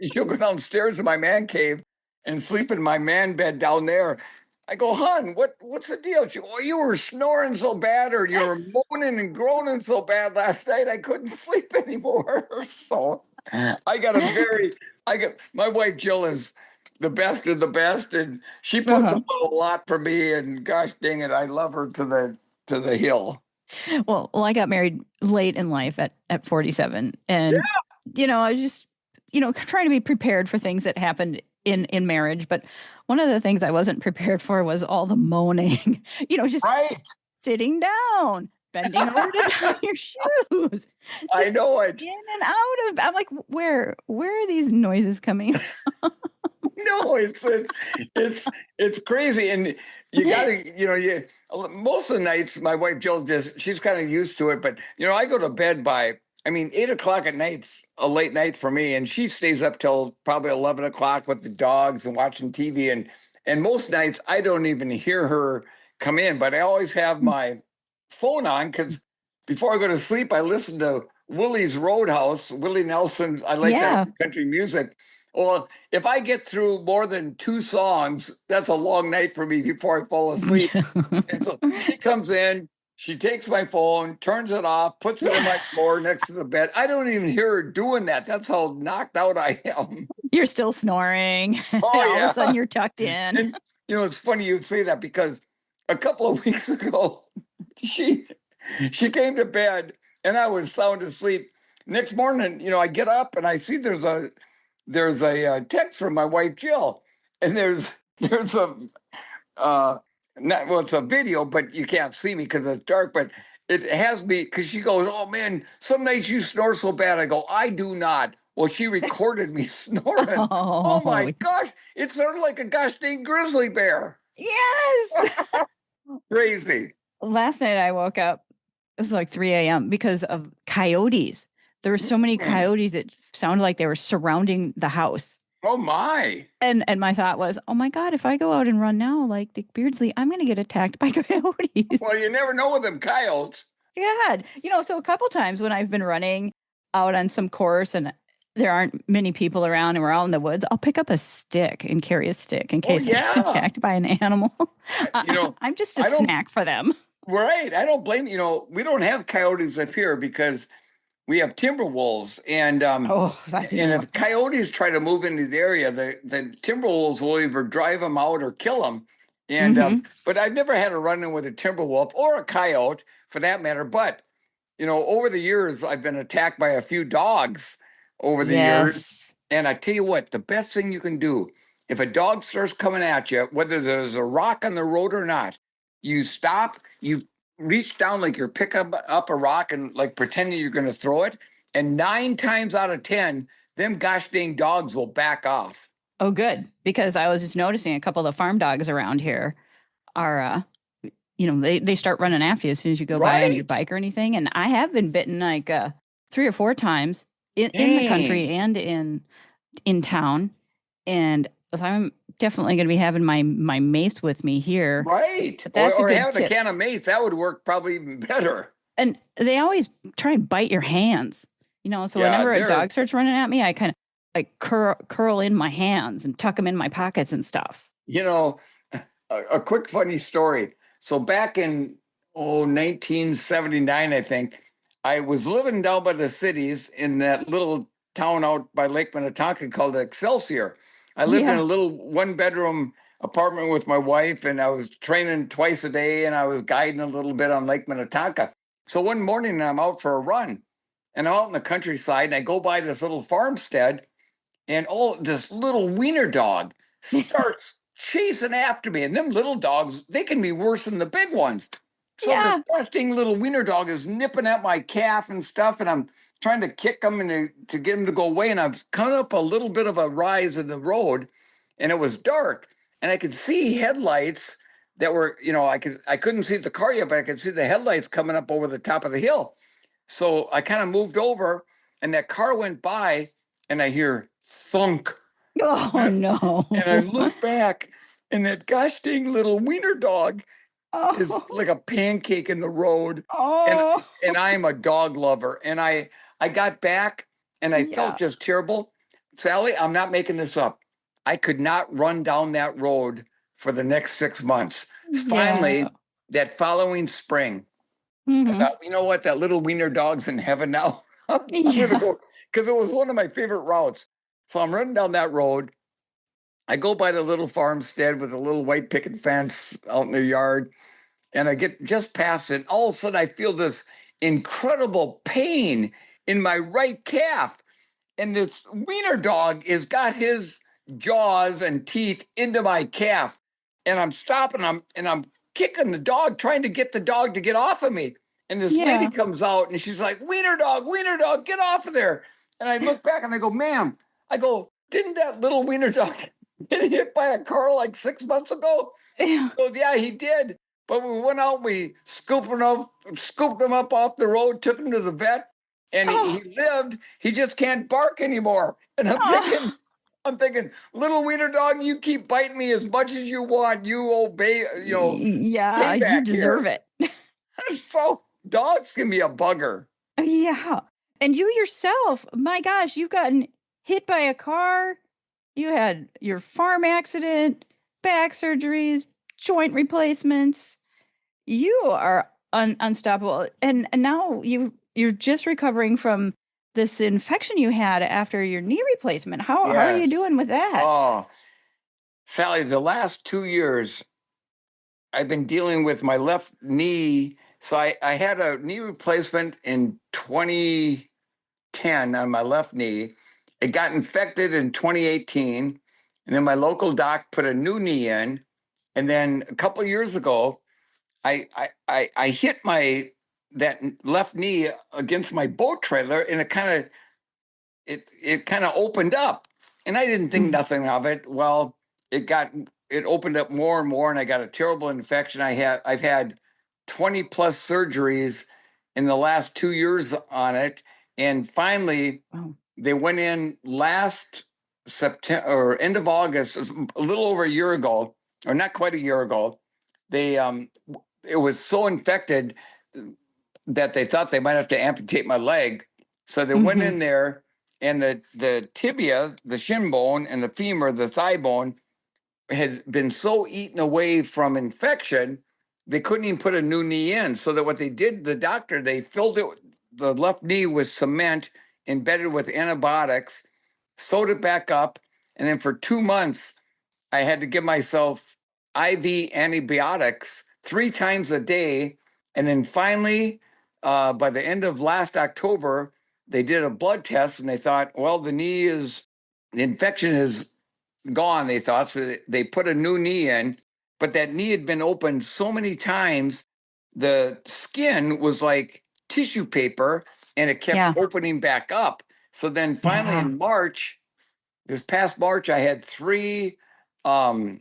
She'll go downstairs to my man cave and sleep in my man bed down there. I go, hon, what's the deal? You were snoring so bad, or you were moaning and groaning so bad last night, I couldn't sleep anymore. So my wife Jill is the best of the best, and she puts up a lot for me. And gosh dang it, I love her to the hill. Well, I got married late in life at 47, and I was just trying to be prepared for things that happened in marriage. But one of the things I wasn't prepared for was all the moaning. Just sitting down, bending over to tie your shoes. I know it. In and out of. I'm like, where are these noises coming? No, it's crazy, and you gotta, most of the nights, my wife Jill she's kind of used to it, but I go to bed by, 8 o'clock at night's a late night for me, and she stays up till probably 11 o'clock with the dogs and watching TV, and most nights I don't even hear her come in, but I always have my phone on because before I go to sleep, I listen to Willie's Roadhouse, Willie Nelson. I like that country music. Well, if I get through more than 2 songs, that's a long night for me before I fall asleep. And so she comes in, she takes my phone, turns it off, puts it on my floor next to the bed. I don't even hear her doing that. That's how knocked out I am. You're still snoring. Oh, all of a sudden you're tucked in. And, it's funny you say that because a couple of weeks ago, she came to bed and I was sound asleep. Next morning, I get up and I see there's a text from my wife Jill, and there's it's a video, but you can't see me because it's dark. But it has me because she goes, "Oh man, some nights you snore so bad." I go, "I do not." Well, she recorded me snoring. Oh my gosh, it sounded like a gosh dang grizzly bear. Yes, crazy. Last night I woke up. It was like 3 a.m. because of coyotes. There were so many coyotes, it sounded like they were surrounding the house. Oh, my. And my thought was, oh, my God, if I go out and run now, like Dick Beardsley, I'm going to get attacked by coyotes. Well, you never know with them coyotes. God. So a couple times when I've been running out on some course and there aren't many people around and we're out in the woods, I'll pick up a stick and carry a stick in case I get attacked by an animal. I'm just a snack for them. Right. I don't blame, we don't have coyotes up here because we have timber wolves, and if coyotes try to move into the area, the timber wolves will either drive them out or kill them. And but I've never had a run-in with a timber wolf or a coyote, for that matter. But over the years, I've been attacked by a few dogs over the years. And I tell you what, the best thing you can do if a dog starts coming at you, whether there's a rock on the road or not, you stop, you reach down like you're picking up a rock and like pretending you're going to throw it. And 9 times out of 10, them gosh dang dogs will back off. Oh, good. Because I was just noticing a couple of the farm dogs around here are, they start running after you as soon as you go by on your bike or anything. And I have been bitten like 3 or 4 times in the country and in town. And so I'm definitely going to be having my mace with me here. Right. Or having a can of mace. That would work probably even better. And they always try and bite your hands. So whenever a dog starts running at me, I kind of like curl in my hands and tuck them in my pockets and stuff. A quick funny story. So back in 1979, I think, I was living down by the cities in that little town out by Lake Minnetonka called Excelsior. I lived in a little 1-bedroom apartment with my wife, and I was training twice a day, and I was guiding a little bit on Lake Minnetonka. So one morning I'm out for a run, and I'm out in the countryside, and I go by this little farmstead, and this little wiener dog starts chasing after me. And them little dogs, they can be worse than the big ones. So this Yeah. disgusting little wiener dog is nipping at my calf and stuff, and I'm trying to kick him and to get him to go away. And I was coming up a little bit of a rise in the road, and it was dark, and I could see headlights that were, I couldn't see the car yet, but I could see the headlights coming up over the top of the hill. So I kind of moved over, and that car went by, and I hear thunk. Oh, no. And I look back, and that gosh dang little wiener dog is Oh. like a pancake in the road. And Oh. and I am a dog lover. And I got back, and I felt Yeah. just terrible. Sally, I'm not making this up. I could not run down that road for the next 6 months. Yeah. Finally, that following spring, I Mhm. thought, you know what? That little wiener dog's in heaven now. I'm going to Yeah. go, because it was one of my favorite routes. So I'm running down that road. I go by the little farmstead with a little white picket fence out in the yard, and I get just past it. All of a sudden, I feel this incredible pain in my right calf. And this wiener dog has got his jaws and teeth into my calf. And I'm stopping him, and I'm kicking the dog, trying to get the dog to get off of me. And this lady Yeah. comes out, and she's like, wiener dog, get off of there. And I look back and I go, ma'am, I go, didn't that little wiener dog get hit by a car like 6 months ago? Yeah. Well, yeah, he did. But we went out, we scooped him up off the road, took him to the vet, and he Oh. lived. He just can't bark anymore. And Oh. I'm thinking, little wiener dog, you keep biting me as much as you want. You obey, Yeah, you payback here. deserve it. So dogs can be a bugger. Yeah. And you yourself, my gosh, you've gotten hit by a car. You had your farm accident, back surgeries, joint replacements. You are unstoppable. And now you're just recovering from this infection you had after your knee replacement. How are you Yes. doing with that? Oh, Sally, the last 2 years, I've been dealing with my left knee. So I had a knee replacement in 2010 on my left knee. It got infected in 2018. And then my local doc put a new knee in. And then a couple of years ago, I hit that left knee against my boat trailer, and it kind of opened up, and I didn't think Mm. nothing of it. Well, it opened up more and more, and I got a terrible infection. I've had 20 plus surgeries in the last 2 years on it, and finally Oh. they went in last September or end of August, a little over a year ago, or not quite a year ago. They It was so infected that they thought they might have to amputate my leg. So they went Mhm. in there, and the tibia, the shin bone, and the femur, the thigh bone, had been so eaten away from infection, they couldn't even put a new knee in. So that what they did, the doctor, they filled it, the left knee with cement embedded with antibiotics, sewed it back up, and then for 2 months, I had to give myself IV antibiotics 3 times a day. And then finally, by the end of last October, they did a blood test, and they thought, well, the infection is gone, they thought. So they put a new knee in, but that knee had been opened so many times, the skin was like tissue paper, and it kept Yeah. opening back up. So then finally Yeah. in March, this past March, I had um,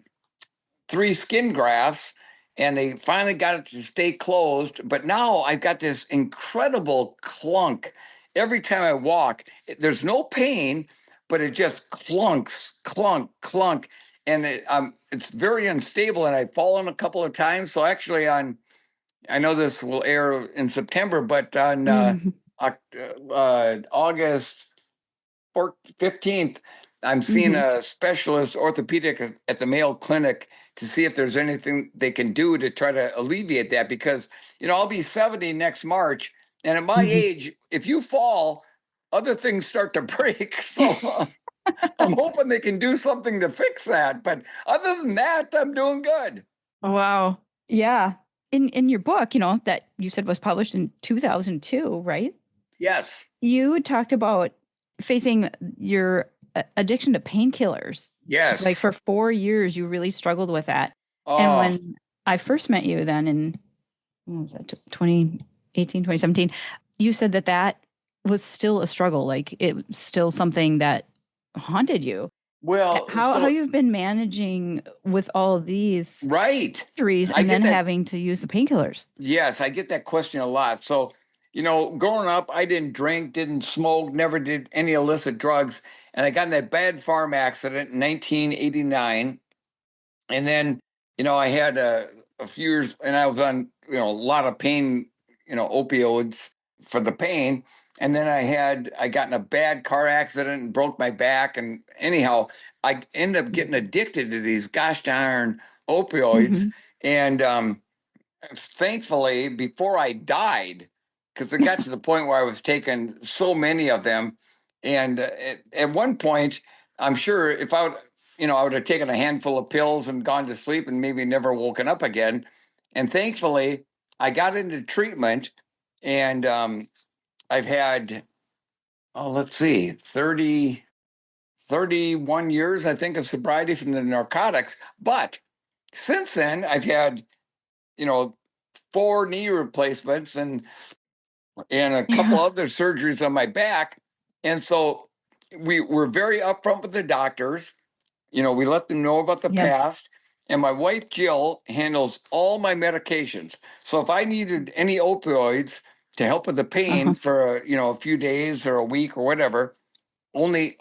three skin grafts, and they finally got it to stay closed. But now I've got this incredible clunk. Every time I walk, there's no pain, but it just clunks, clunk, clunk. And it's very unstable. And I've fallen a couple of times. So actually, I know this will air in September, but on Mhm. August 15th, I'm seeing Mhm. a specialist orthopedic at the Mayo Clinic to see if there's anything they can do to try to alleviate that. Because, I'll be 70 next March. And at my Mhm. age, if you fall, other things start to break. So I'm hoping they can do something to fix that. But other than that, I'm doing good. Wow. Yeah. In your book, that you said was published in 2002, right? Yes. You talked about facing your addiction to painkillers. Like Yes. for 4 years, you really struggled with that. And Oh, when I first met you then in, what was that, 2018, 2017, you said that that was still a struggle. Like it was still something that haunted you. well, How so you've been managing with all of these right. injuries I and get then that. having to use the painkillers. Yes, I get that question a lot. So, growing up, I didn't drink, didn't smoke, never did any illicit drugs. And I got in that bad farm accident in 1989. And then, I had a few years and I was on, a lot of pain, opioids for the pain. And then I got in a bad car accident and broke my back. And anyhow, I ended up getting addicted to these gosh darn opioids. Mm-hmm. And, thankfully, before I died, because it got to the point where I was taking so many of them, and at one point, I'm sure if I would, I would have taken a handful of pills and gone to sleep and maybe never woken up again. And thankfully, I got into treatment, and I've had, oh, let's see, 31 years, I think, of sobriety from the narcotics. But since then, I've had, you know, 4 knee replacements and a couple Yeah. other surgeries on my back. And so we were very upfront with the doctors. We let them know about the Yep. past. And my wife, Jill, handles all my medications. So if I needed any opioids to help with the pain Uh-huh. for, a few days or a week or whatever, only,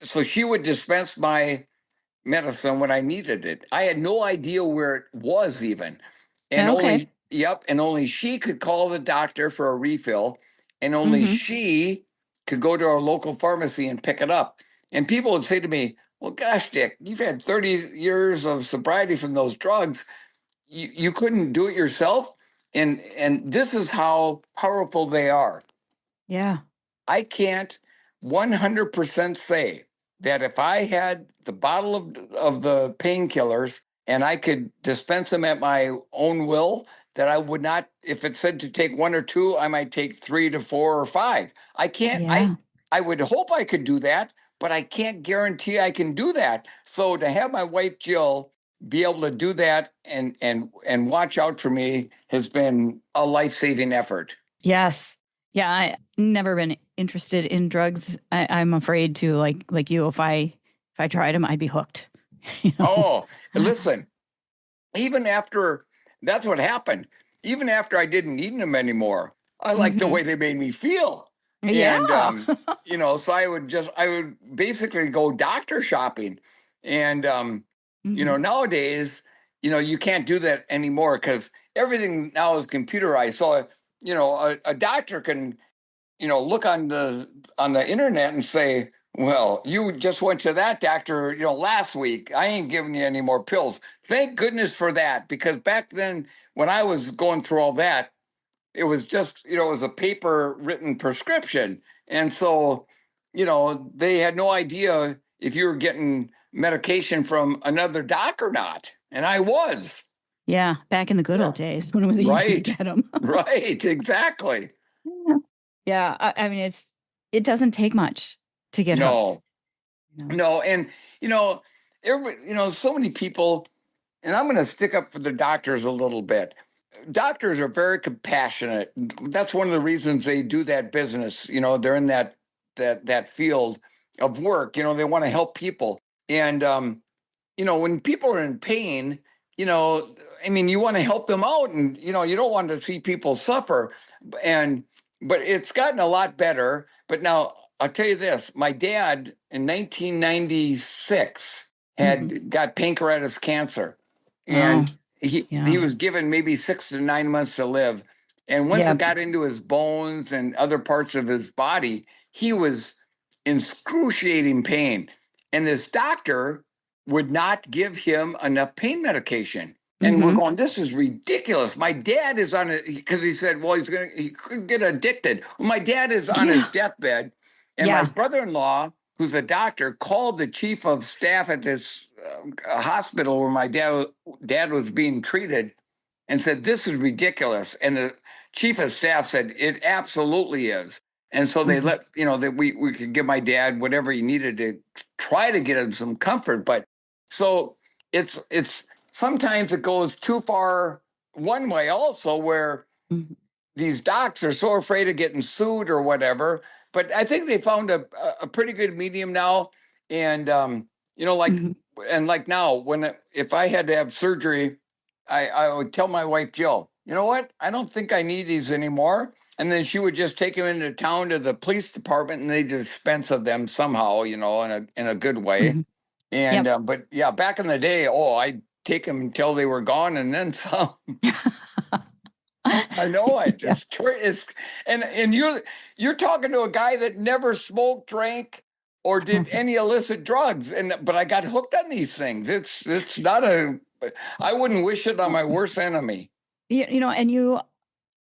so she would dispense my medicine when I needed it. I had no idea where it was even. And Okay. only she could call the doctor for a refill, and only Mm-hmm. she could go to our local pharmacy and pick it up. And people would say to me, "Well, gosh, Dick, you've had 30 years of sobriety from those drugs. You couldn't do it yourself?" And this is how powerful they are. Yeah. I can't 100% say that if I had the bottle of the painkillers and I could dispense them at my own will, that I would not, if it said to take one or two, I might take 3 to 4 or 5. I can't, Yeah. I would hope I could do that, but I can't guarantee I can do that. So to have my wife Jill be able to do that and watch out for me has been a life-saving effort. Yes. Yeah. I never been interested in drugs. I'm afraid to like you, if I tried them, I'd be hooked. you know? Oh, listen, even after that's what happened, even after I didn't need them anymore, I liked the Mm-hmm. way they made me feel. And, Yeah. so I would basically go doctor shopping. And, Mm-hmm. nowadays, you can't do that anymore because everything now is computerized. So, a doctor can look on the internet and say, well, you just went to that doctor, last week. I ain't giving you any more pills. Thank goodness for that, because back then when I was going through all that, it was just, it was a paper written prescription. And so, they had no idea if you were getting medication from another doc or not. And I was. Yeah. Back in the good Yeah. old days when it was easier to Right. get them. Right. Exactly. Yeah. I mean, it doesn't take much to get hooked. No. You know? No, and you know, everybody, so many people, and I'm going to stick up for the doctors a little bit. Doctors are very compassionate. That's one of the reasons they do that business. They're in that field of work. They want to help people, and when people are in pain, I mean, you want to help them out, and you don't want to see people suffer. And but it's gotten a lot better. But now I'll tell you this: my dad in 1996 Mm-hmm. had got pancreatic cancer, Oh, and he yeah. was given maybe 6 to 9 months to live. And once it Yep. got into his bones and other parts of his body, he was in excruciating pain. And this doctor would not give him enough pain medication. And we're Mm-hmm. going, this is ridiculous. My dad is on it because he said, well, he could get addicted. Well, my dad is on his Yeah. deathbed. And my Yeah. brother-in-law, who's a doctor, called the chief of staff at this hospital where my dad was being treated and said, this is ridiculous. And the chief of staff said it absolutely is. And so they let, that we could give my dad whatever he needed to try to get him some comfort. But so it's sometimes it goes too far one way also, where these docs are so afraid of getting sued or whatever. But I think they found a pretty good medium now. And, like, and like now, if I had to have surgery, I would tell my wife, Jill, you know what? I don't think I need these anymore. And then she would just take him into town to the police department and they dispense of them somehow, in a good way. And, but yeah, back in the day, I'd take them until they were gone and then some. I know. I just and you're talking to a guy that never smoked, drank, or did any illicit drugs, but I got hooked on these things. It's not I wouldn't wish it on my worst enemy. And you,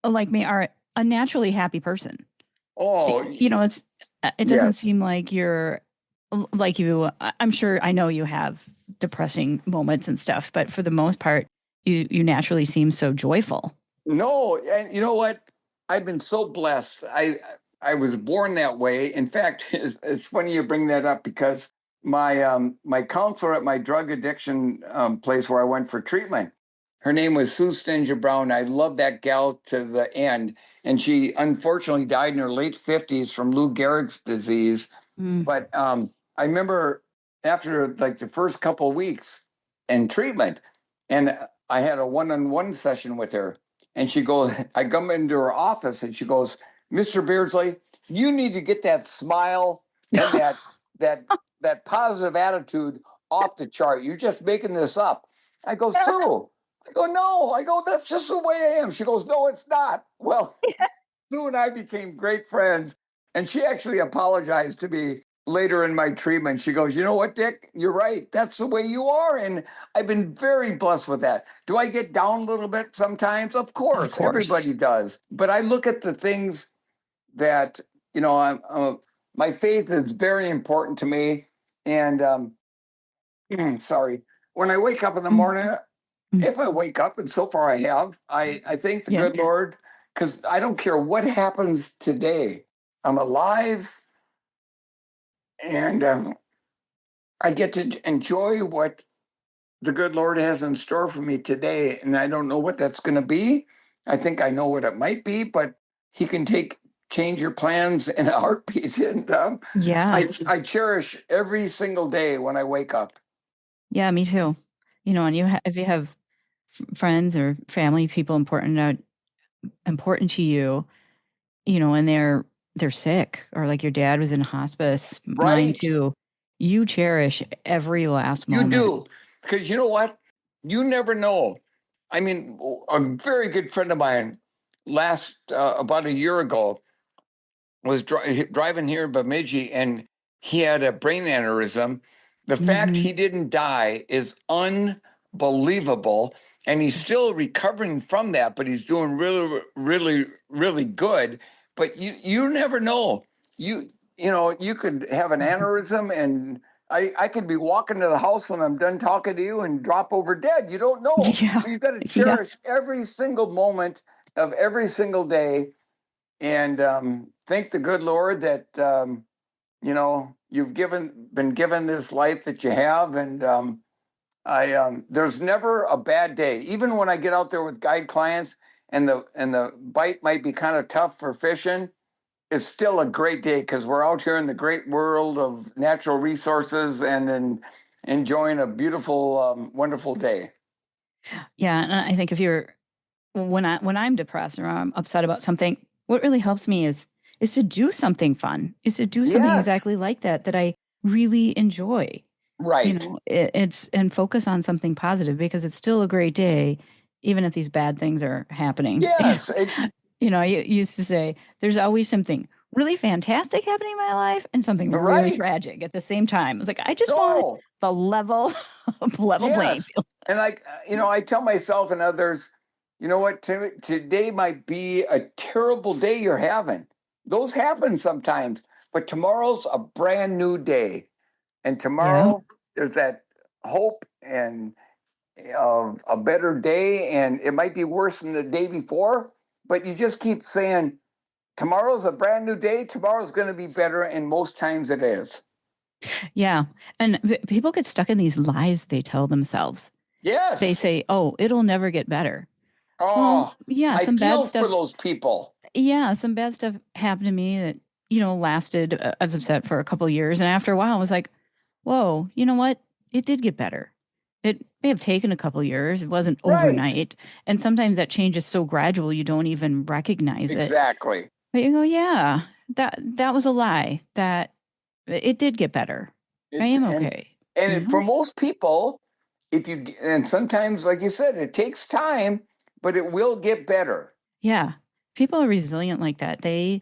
like me, are a naturally happy person. Oh, it doesn't seem like you're like you. I'm sure I know you have depressing moments and stuff, but for the most part, you naturally seem so joyful. No, and you know what? I've been so blessed. I was born that way. In fact, it's funny you bring that up because my counselor at my drug addiction place where I went for treatment, her name was Sue Stinger Brown. I love that gal to the end, and she unfortunately died in her late 50s from Lou Gehrig's disease. But I remember after like the first couple of weeks in treatment, and I had a one-on-one session with her. And she goes, I come into her office and she goes, Mr. Beardsley, you need to get that smile and that positive attitude off the chart. You're just making this up. I go, Sue. I go, no. I go, that's just the way I am. She goes, no, it's not. Well, Sue and I became great friends. And she actually apologized to me later in my treatment. She goes, you know what, Dick? You're right. That's the way you are. And I've been very blessed with that. Do I get down a little bit sometimes? Of course. Everybody does. But I look at the things that, my faith is very important to me. And sorry, when I wake up in the morning, if I wake up, and so far I have, I thank the good Lord, because I don't care what happens today. I'm alive. And I get to enjoy what the good Lord has in store for me today. And I don't know what that's going to be. I think I know what it might be, but He can change your plans in a heartbeat. And I cherish every single day when I wake up. Yeah, me too. And if you have friends or family, people important to you, and they're sick, or like your dad was in hospice, mine too. You cherish every last moment. You do, because you know what? You never know. I mean, a very good friend of mine about a year ago was driving here in Bemidji, and he had a brain aneurysm. The fact he didn't die is unbelievable, and he's still recovering from that, but he's doing really, really, really good. But you never know. You could have an aneurysm, and I could be walking to the house when I'm done talking to you and drop over dead. You don't know. Yeah. You've got to cherish every single moment of every single day, and thank the good Lord that you've been given this life that you have. And there's never a bad day, even when I get out there with guide clients, and the bite might be kind of tough for fishing. It's still a great day because we're out here in the great world of natural resources and enjoying a beautiful, wonderful day. Yeah, and I think when I'm depressed or I'm upset about something, what really helps me is to do something fun, is to do something exactly like that I really enjoy. Right. It's and focus on something positive, because it's still a great day, even if these bad things are happening. Yes. I used to say there's always something really fantastic happening in my life and something really tragic at the same time. It's like, I just want the level playing field. And I tell myself and others, you know what, today might be a terrible day you're having. Those happen sometimes, but tomorrow's a brand new day. And tomorrow there's that hope and of a better day, and it might be worse than the day before, but you just keep saying, tomorrow's a brand new day. Tomorrow's going to be better. And most times it is. Yeah. And people get stuck in these lies they tell themselves. Yes. They say, oh, it'll never get better. Oh, yeah, I some bad feel stuff. for those people. Yeah, some bad stuff happened to me that, lasted, I was upset for a couple of years. And after a while, I was like, whoa, you know what? It did get better. It may have taken a couple of years. It wasn't overnight. And sometimes that change is so gradual you don't even recognize it. Exactly. But you go, yeah, that was a lie. That it did get better. I am okay. And for most people, and sometimes, like you said, it takes time, but it will get better. Yeah. People are resilient like that. They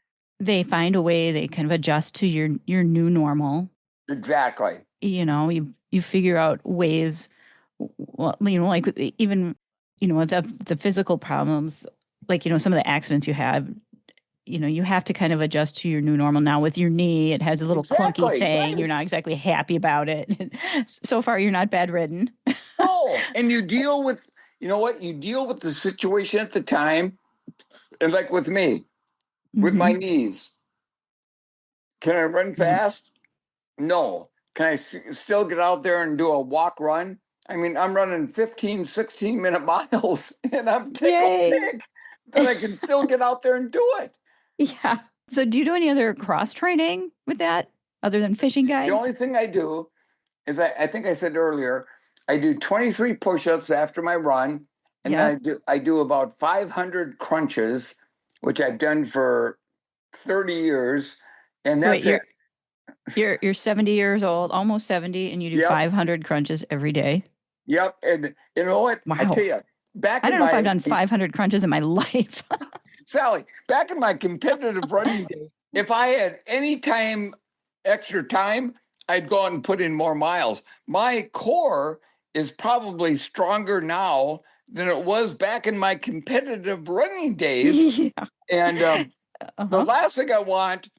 find a way, they kind of adjust to your new normal. Exactly. You figure out ways, well, like even, the physical problems, like, some of the accidents you have, you have to kind of adjust to your new normal. Now with your knee, it has a little clunky thing. Right. You're not exactly happy about it. So far, you're not bedridden. No, and you deal with, you deal with the situation at the time. And like with me, with my knees, can I run fast? No. Can I still get out there and do a walk run? I mean, I'm running 15, 16-minute miles and I'm tickled pink that I can still get out there and do it. Yeah. So do you do any other cross training with that other than fishing guide? The only thing I do is I think I said earlier, I do 23 push-ups after my run. And then I do about 500 crunches, which I've done for 30 years. And So that's it. You're 70 years old, almost 70, and you do 500 crunches every day. Yep. And you know what? Wow. I tell you, I don't know if I've done 500 crunches in my life. Sally, back in my competitive running day, if I had any extra time, I'd go out and put in more miles. My core is probably stronger now than it was back in my competitive running days. Yeah. And the last thing I want,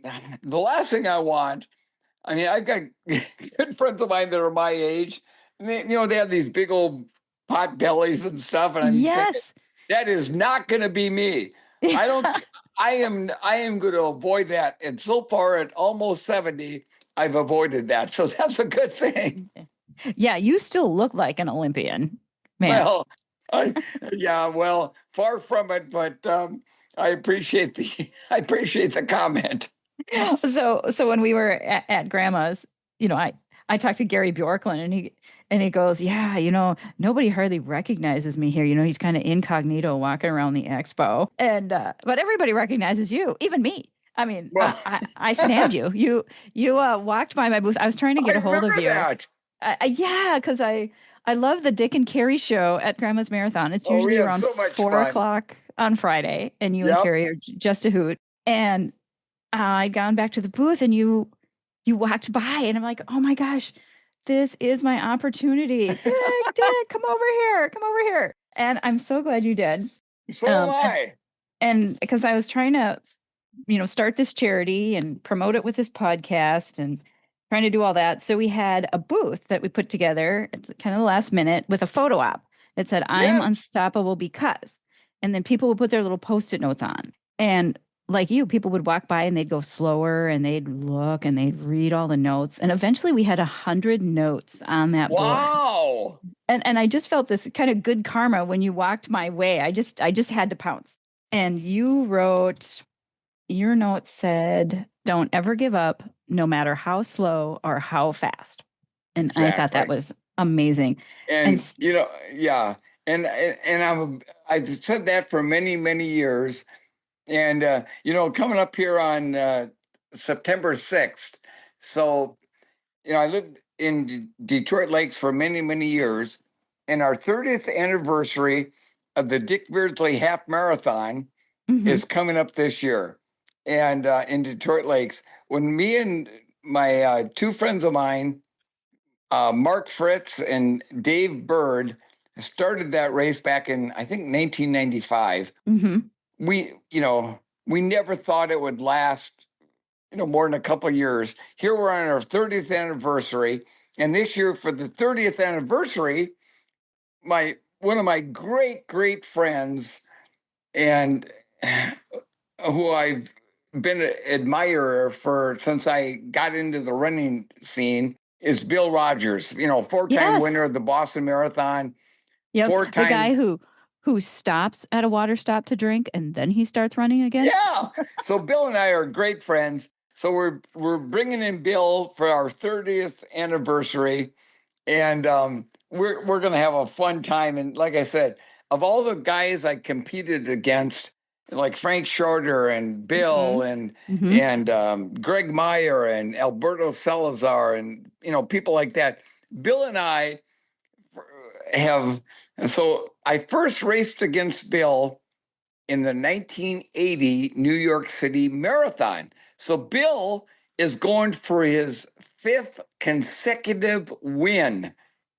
I mean, I've got good friends of mine that are my age, and they have these big old pot bellies and stuff, and I'm thinking, that is not going to be me. I don't. I am going to avoid that, and so far at almost 70, I've avoided that, so that's a good thing. Yeah, you still look like an Olympian, man. Well, far from it, but I appreciate the comment. So when we were at Grandma's, I talked to Gary Bjorklund, and he goes, yeah, nobody hardly recognizes me here. He's kind of incognito walking around the expo, and but everybody recognizes you, even me. I mean, I snagged you. You walked by my booth. I was trying to get a hold of you. Yeah, because I love the Dick and Carrie show at Grandma's Marathon. It's usually around 4:00 on Friday, and you and Carrie are just a hoot. And I'd gone back to the booth, and you walked by, and I'm like, oh my gosh, this is my opportunity. Dick, come over here. And I'm so glad you did. So am I. And because I was trying to, start this charity and promote it with this podcast and trying to do all that. So we had a booth that we put together at kind of the last minute with a photo op that said, I'm unstoppable because, and then people would put their little Post-it notes on. And like you, people would walk by and they'd go slower and they'd look and they'd read all the notes. And eventually we had 100 notes on that board. Wow. And I just felt this kind of good karma when you walked my way. I just had to pounce. And you wrote, your note said, don't ever give up, no matter how slow or how fast. And I thought that was amazing. And And I've said that for many, many years. And, coming up here on September 6th. So, I lived in Detroit Lakes for many, many years. And our 30th anniversary of the Dick Beardsley Half Marathon is coming up this year. And in Detroit Lakes, when me and my two friends of mine, Mark Fritz and Dave Bird, started that race back in, I think, 1995. We never thought it would last, more than a couple of years. Here we're on our 30th anniversary. And this year, for the 30th anniversary, one of my great, great friends and who I've been an admirer for since I got into the running scene is Bill Rogers, four-time Yes. winner of the Boston Marathon, Yep. The four-time. guy who stops at a water stop to drink and then he starts running again. Yeah. So Bill and I are great friends. So we're bringing in Bill for our 30th anniversary, and we're going to have a fun time. And like I said, of all the guys I competed against, like Frank Shorter and Bill and Greg Meyer and Alberto Salazar and people like that, Bill and I have. So I first raced against Bill in the 1980 New York City Marathon. So Bill is going for his fifth consecutive win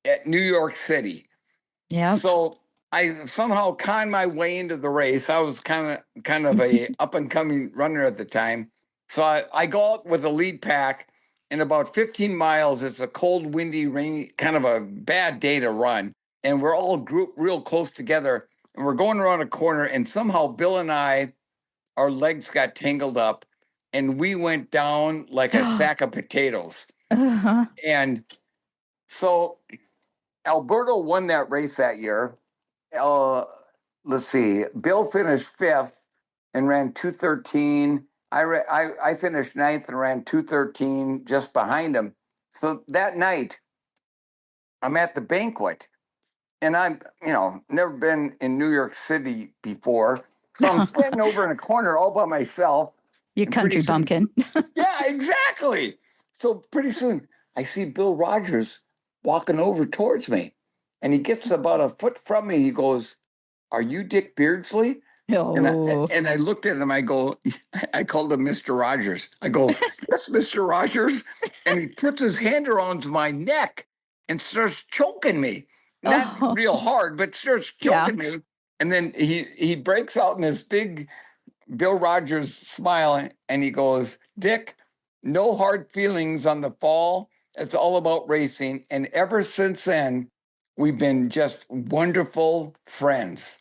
at New York City. Yeah. So I somehow conned my way into the race. I was kind of a up and coming runner at the time. So I go out with a lead pack. In about 15 miles, it's a cold, windy, rainy, kind of a bad day to run. And we're all grouped real close together. And we're going around a corner. And somehow Bill and I, our legs got tangled up. And we went down like a sack of potatoes. Uh-huh. And so Alberto won that race that year. Let's see. Bill finished fifth and ran 2:13. I finished ninth and ran 2:13 just behind him. So that night, I'm at the banquet, and I'm never been in New York City before, so I'm standing over in a corner all by myself. You country bumpkin. Yeah, exactly. So pretty soon, I see Bill Rogers walking over towards me, and he gets about a foot from me. He goes, "Are you Dick Beardsley?" Oh. And I looked at him. I go, I called him Mr. Rogers. I go, "Yes, Mr. Rogers." And he puts his hand around my neck and starts choking me. Not real hard, but starts choking me. And then he breaks out in this big Bill Rogers smile, and he goes, "Dick, no hard feelings on the fall. It's all about racing." And ever since then, we've been just wonderful friends.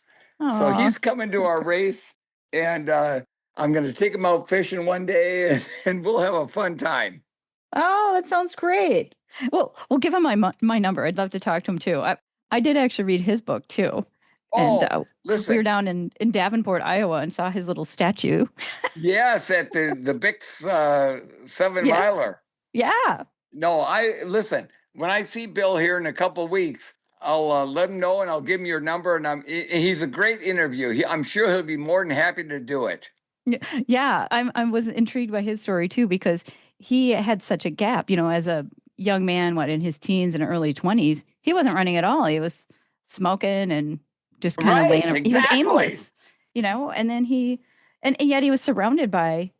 So he's coming to our race, and I'm going to take him out fishing one day, and we'll have a fun time. Oh, that sounds great. Well, we'll give him my number. I'd love to talk to him too. I did actually read his book too. And listen, we were down in Davenport, Iowa, and saw his little statue. Yes, at the Bix 7-miler. Yeah. No, listen. When I see Bill here in a couple of weeks, I'll let him know, and I'll give him your number. And he's a great interview. I'm sure he'll be more than happy to do it. Yeah, I was intrigued by his story too, because he had such a gap, as a young man, in his teens and early 20s, he wasn't running at all. He was smoking and just kind of laying around. Exactly. He was aimless, and then and yet he was surrounded by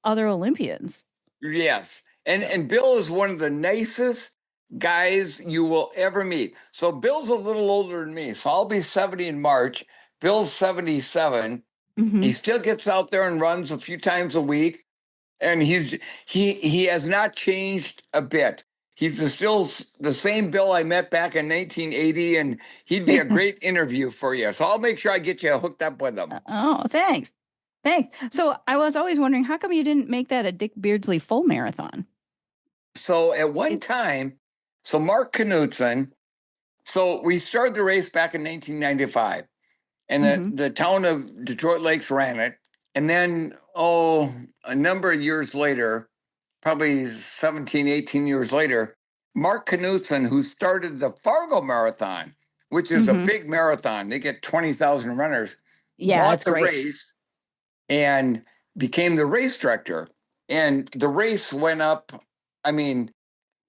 other Olympians. Yes. And Bill is one of the nicest guys you will ever meet. So Bill's a little older than me. So I'll be 70 in March. Bill's 77. He still gets out there and runs a few times a week. And he has not changed a bit. He's still the same Bill I met back in 1980, and he'd be a great interview for you. So I'll make sure I get you hooked up with him. Oh, thanks. Thanks. So I was always wondering, how come you didn't make that a Dick Beardsley full marathon? So at one time, so Mark Knutson, so we started the race back in 1995, and the town of Detroit Lakes ran it. And then, a number of years later, probably 17, 18 years later, Mark Knutson, who started the Fargo Marathon, which is a big marathon, they get 20,000 runners, bought the race and became the race director. And the race went up. I mean,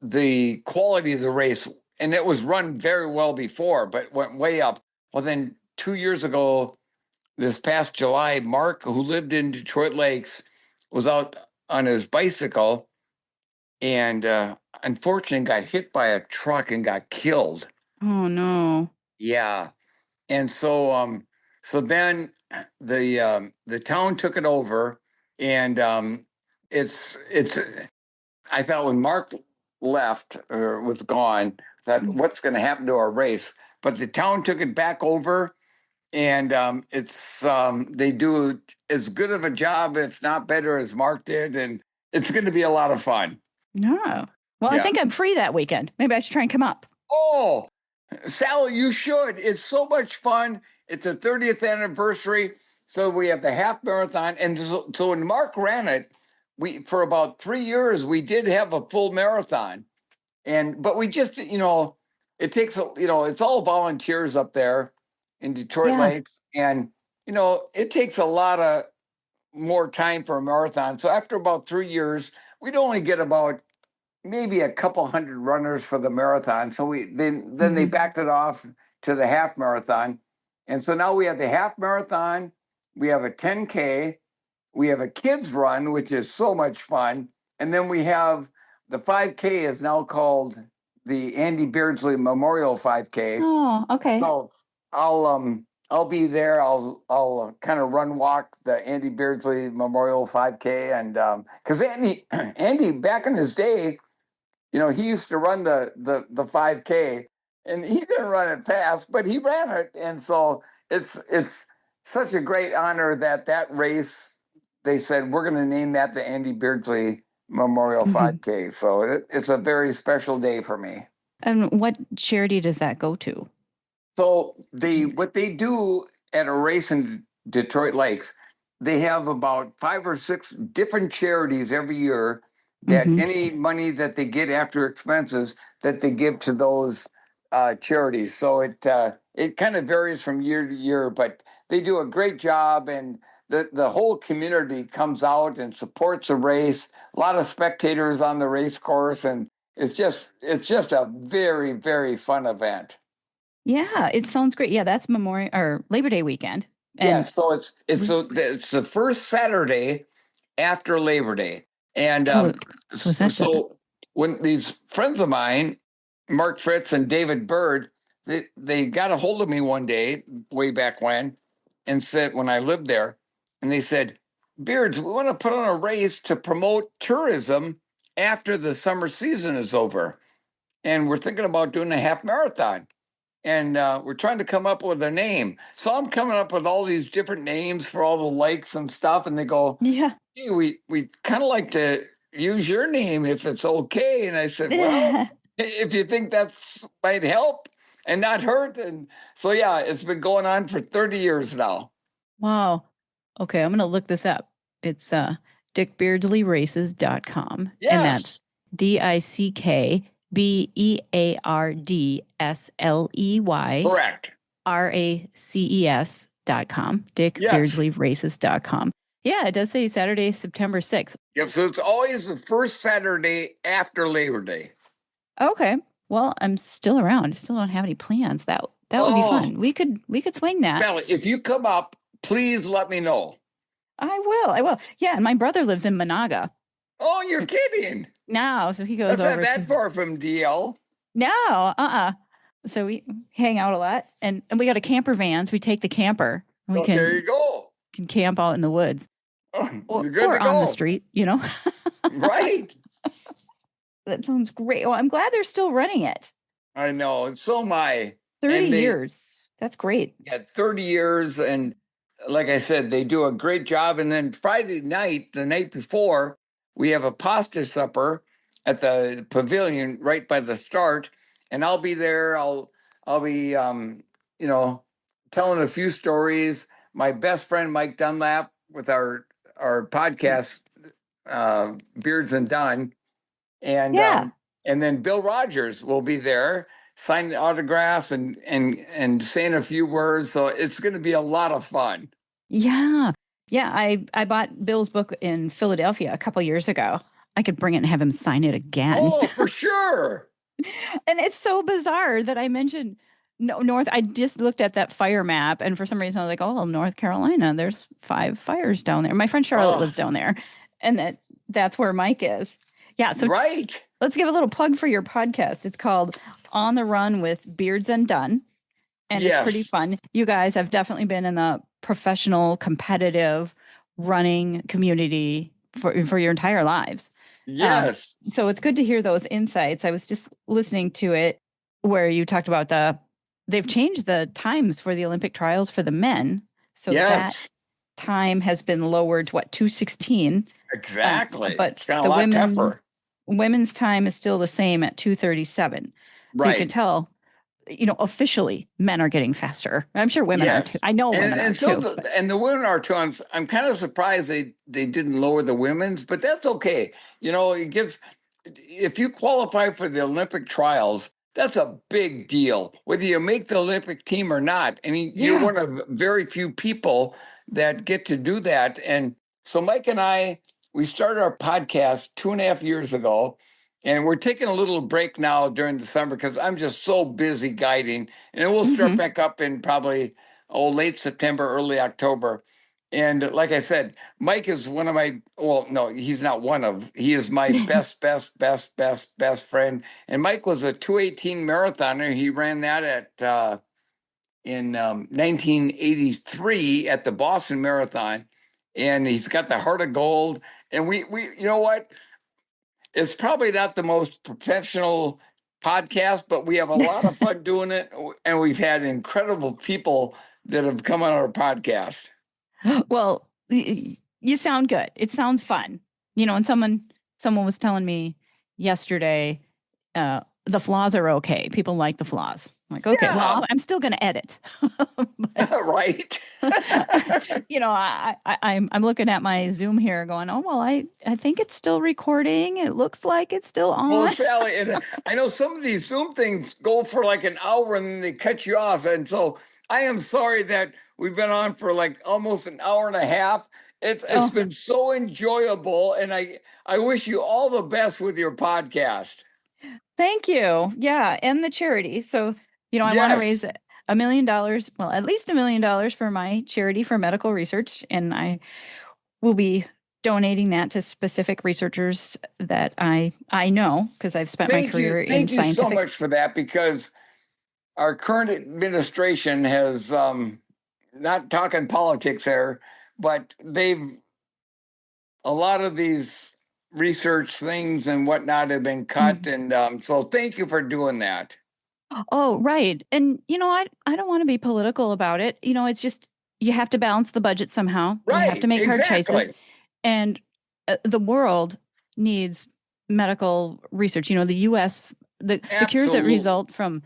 the quality of the race, and it was run very well before, but went way up. Well, then 2 years ago, this past July, Mark, who lived in Detroit Lakes, was out on his bicycle and unfortunately got hit by a truck and got killed. Oh no. Yeah. And so then the town took it over, and it's I thought when Mark left or was gone, that what's going to happen to our race? But the town took it back over, and it's they do as good of a job, if not better, as Mark did, and it's going to be a lot of fun. No. Well, I think I'm free that weekend. Maybe I should try and come up. Oh, Sally, you should. It's so much fun. It's a 30th anniversary. So we have the half marathon. And so when Mark ran it, for about 3 years, we did have a full marathon. But we just, it takes, it's all volunteers up there in Detroit Lakes. And, it takes a lot of more time for a marathon. So after about 3 years, we'd only get about maybe a couple hundred runners for the marathon. So then they backed it off to the half marathon. And so now we have the half marathon, we have a 10K, we have a kids run, which is so much fun. And then we have the 5K is now called the Andy Beardsley Memorial 5K. Oh, okay. So I'll be there. I'll kind of walk the Andy Beardsley Memorial 5K, and because Andy back in his day, he used to run the 5K, and he didn't run it fast, but he ran it, and so it's such a great honor that race. They said we're going to name that the Andy Beardsley Memorial 5K. So it's a very special day for me. And what charity does that go to? So what they do at a race in Detroit Lakes, they have about 5 or 6 different charities every year that any money that they get after expenses that they give to those charities. So it kind of varies from year to year, but they do a great job, and the whole community comes out and supports the race. A lot of spectators on the race course, and it's just a very, very fun event. Yeah, it sounds great. Yeah, that's Memorial or Labor Day weekend. And so it's the first Saturday after Labor Day. And so when these friends of mine, Mark Fritz and David Bird, they got a hold of me one day way back when, and said, when I lived there, and they said, Beards, we want to put on a race to promote tourism after the summer season is over. And we're thinking about doing a half marathon. And we're trying to come up with a name. So I'm coming up with all these different names for all the lakes and stuff. And they go, yeah, hey, we kind of like to use your name if it's okay. And I said, well, if you think that might help and not hurt. And so, yeah, it's been going on for 30 years now. Wow. Okay, I'm going to look this up. It's dickbeardsleyraces.com. Yes. And that's DickBeardsley. Correct. RACES.com. DickBeardsleyRaces.com. Yeah, it does say Saturday, September 6th. Yep. So it's always the first Saturday after Labor Day. Okay. Well, I'm still around. I still don't have any plans. That would be fun. We could swing that. Sally, if you come up, please let me know. I will. Yeah, and my brother lives in Monaga. Oh, you're kidding. No, so he goes over. That's not that far from DL. No, So we hang out a lot, and we got a camper van. So we take the camper. And there you go. Can camp out in the woods. You're good to go. On the street, Right. That sounds great. Well, I'm glad they're still running it. I know. And so am I. 30 years. That's great. Yeah, 30 years. And like I said, they do a great job. And then Friday night, the night before, we have a pasta supper at the pavilion right by the start. And I'll be there. I'll be, telling a few stories. My best friend, Mike Dunlap, with our podcast, Beards and Done. And and then Bill Rogers will be there signing autographs and saying a few words. So it's going to be a lot of fun. Yeah. Yeah. I bought Bill's book in Philadelphia a couple years ago. I could bring it and have him sign it again. Oh, for sure. And it's so bizarre that I mentioned North. I just looked at that fire map, and for some reason I was like, oh, North Carolina, there's 5 fires down there. My friend Charlotte lives down there, and that's where Mike is. Yeah. So right. Let's give a little plug for your podcast. It's called On the Run with Beards and Done. And it's pretty fun. You guys have definitely been in the professional, competitive running community for your entire lives. Yes. So it's good to hear those insights. I was just listening to it where you talked about the they've changed the times for the Olympic trials for the men. So that Yes, time has been lowered to 2:16. exactly. But It's got a the lot tougher. women's time is still the same at 2:37. So you can Right. tell, officially men are getting faster. I'm sure women are too. Yes. I know women are And so too. But the women are too. I'm kind of surprised they didn't lower the women's, but that's okay. It gives, if you qualify for the Olympic trials, that's a big deal. Whether you make the Olympic team or not. I mean, you're yeah. one of very few people that get to do that. And so Mike and I, we started our podcast 2.5 years ago, and we're taking a little break now during the summer because I'm just so busy guiding, and it will start Hmm. back up in probably late September, early October. And like I said, Mike is one of my, well, no, he's not one of, he is my best friend. And Mike was a 2:18 marathoner. He ran that in 1983 at the Boston Marathon. And he's got the heart of gold. And we, you know what? It's probably not the most professional podcast, but we have a lot of fun doing it. And we've had incredible people that have come on our podcast. Well, you sound good. It sounds fun. And someone was telling me yesterday, the flaws are okay. People like the flaws. I'm like, okay, Yeah, well, I'm still going to edit. But, right. I'm looking at my Zoom here going, oh, well, I think it's still recording. It looks like it's still Well, on. Sally, and I know some of these Zoom things go for like an hour and then they cut you off. And so I am sorry that we've been on for like almost an hour and a half. It's Oh, been so enjoyable, and I wish you all the best with your podcast. thank you. Yeah, and the charity. So, I want to raise Yes. $1 million, well, at least $1 million for my charity for medical research. And I will be donating that to specific researchers that I know because I've spent my Thank you. career in Thank you so scientific. much for that, because our current administration has not talking politics there, but they've a lot of these research things and whatnot have been cut. Mhm. And so thank you for doing that. Oh, right. And I don't want to be political about it. It's just you have to balance the budget somehow. You have to Right, make hard choices. exactly. And the world needs medical research. The US, the cures that Absolutely. result from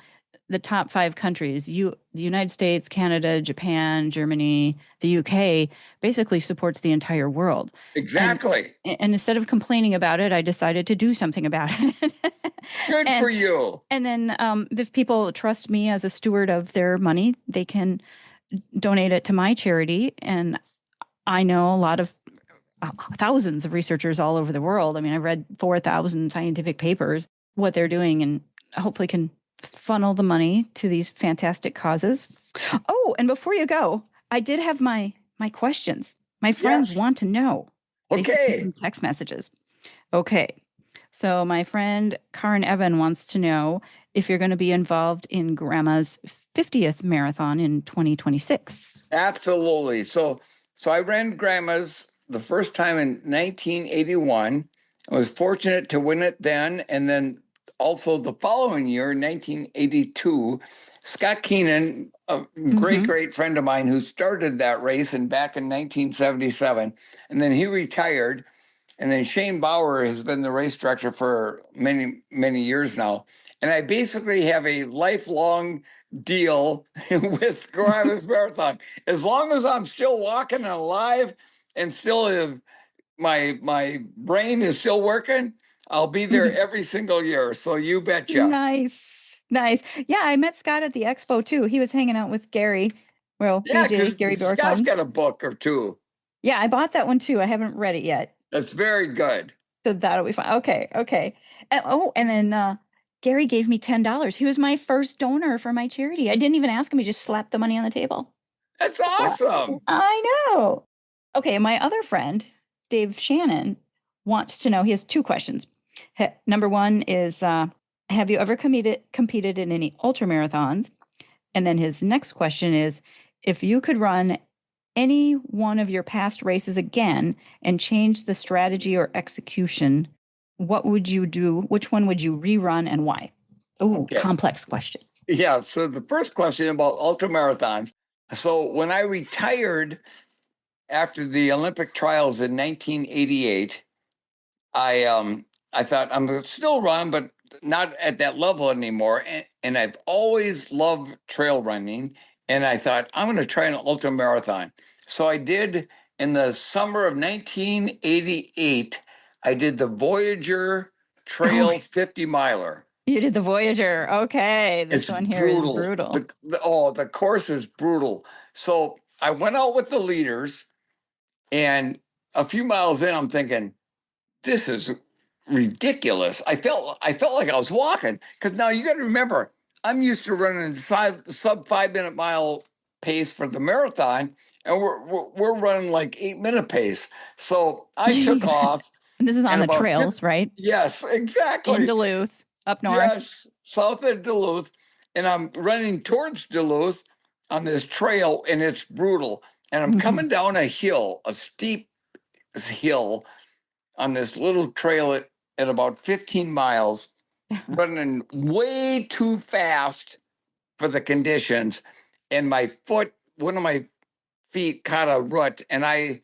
the top 5 countries, the United States, Canada, Japan, Germany, the UK, basically supports the entire world. And Exactly. and instead of complaining about it, I decided to do something about it. Good and for you. and then if people trust me as a steward of their money, they can donate it to my charity. And I know a lot of thousands of researchers all over the world. I mean, I've read 4,000 scientific papers, what they're doing, and hopefully can funnel the money to these fantastic causes. Oh, and before you go, I did have my questions. My friends Yes. want to know. They sent me Okay. some text messages. Okay. So my friend Karen Evan wants to know if you're going to be involved in Grandma's 50th marathon in 2026. Absolutely. So I ran Grandma's the first time in 1981. I was fortunate to win it then, and then also the following year, 1982, Scott Keenan, a Mm-hmm. great friend of mine who started that race and back in 1977, and then he retired. And then Shane Bauer has been the race director for many years now. And I basically have a lifelong deal with Grimace Marathon. As long as I'm still walking and alive and still have my brain is still working, I'll be there every single year. So you betcha. Nice. Nice. Yeah, I met Scott at the expo too. He was hanging out with Gary, well, Yeah, BJ, because Gary Scott's Dorfman. got a book or two. Yeah, I bought that one too. I haven't read it yet. That's very good. So that'll be fun. Okay, okay. And then Gary gave me $10. He was my first donor for my charity. I didn't even ask him. He just slapped the money on the table. That's Wow. awesome. I know. Okay, my other friend, Dave Shannon, wants to know. He has 2 questions. Number one is, have you ever competed in any ultra marathons? And then his next question is, if you could run any one of your past races again and change the strategy or execution, what would you do? Which one would you rerun and why? Oh, Okay. complex question. Yeah. So the first question about ultra marathons. So when I retired after the Olympic trials in 1988, I thought I'm gonna still run, but not at that level anymore. And I've always loved trail running. And I thought I'm going to try an ultra marathon. So I did in the summer of 1988. I did the Voyager Oh, Trail 50 miler. you did the Voyager. Okay, this It's one here is brutal. brutal. The course is brutal. So I went out with the leaders, and a few miles in, I'm thinking, this is ridiculous. I felt like I was walking, because now you got to remember, I'm used to running sub 5 minute mile pace for the marathon, and we're running like 8 minute pace. So I took off, And this is on and the about 50, trails, right? yes, In exactly, Duluth, up north. yes, south of Duluth, and I'm running towards Duluth on this trail, and it's brutal. And I'm coming down a hill, a steep hill, on this little trail at about 15 miles, running way too fast for the conditions. And one of my feet caught a rut, and I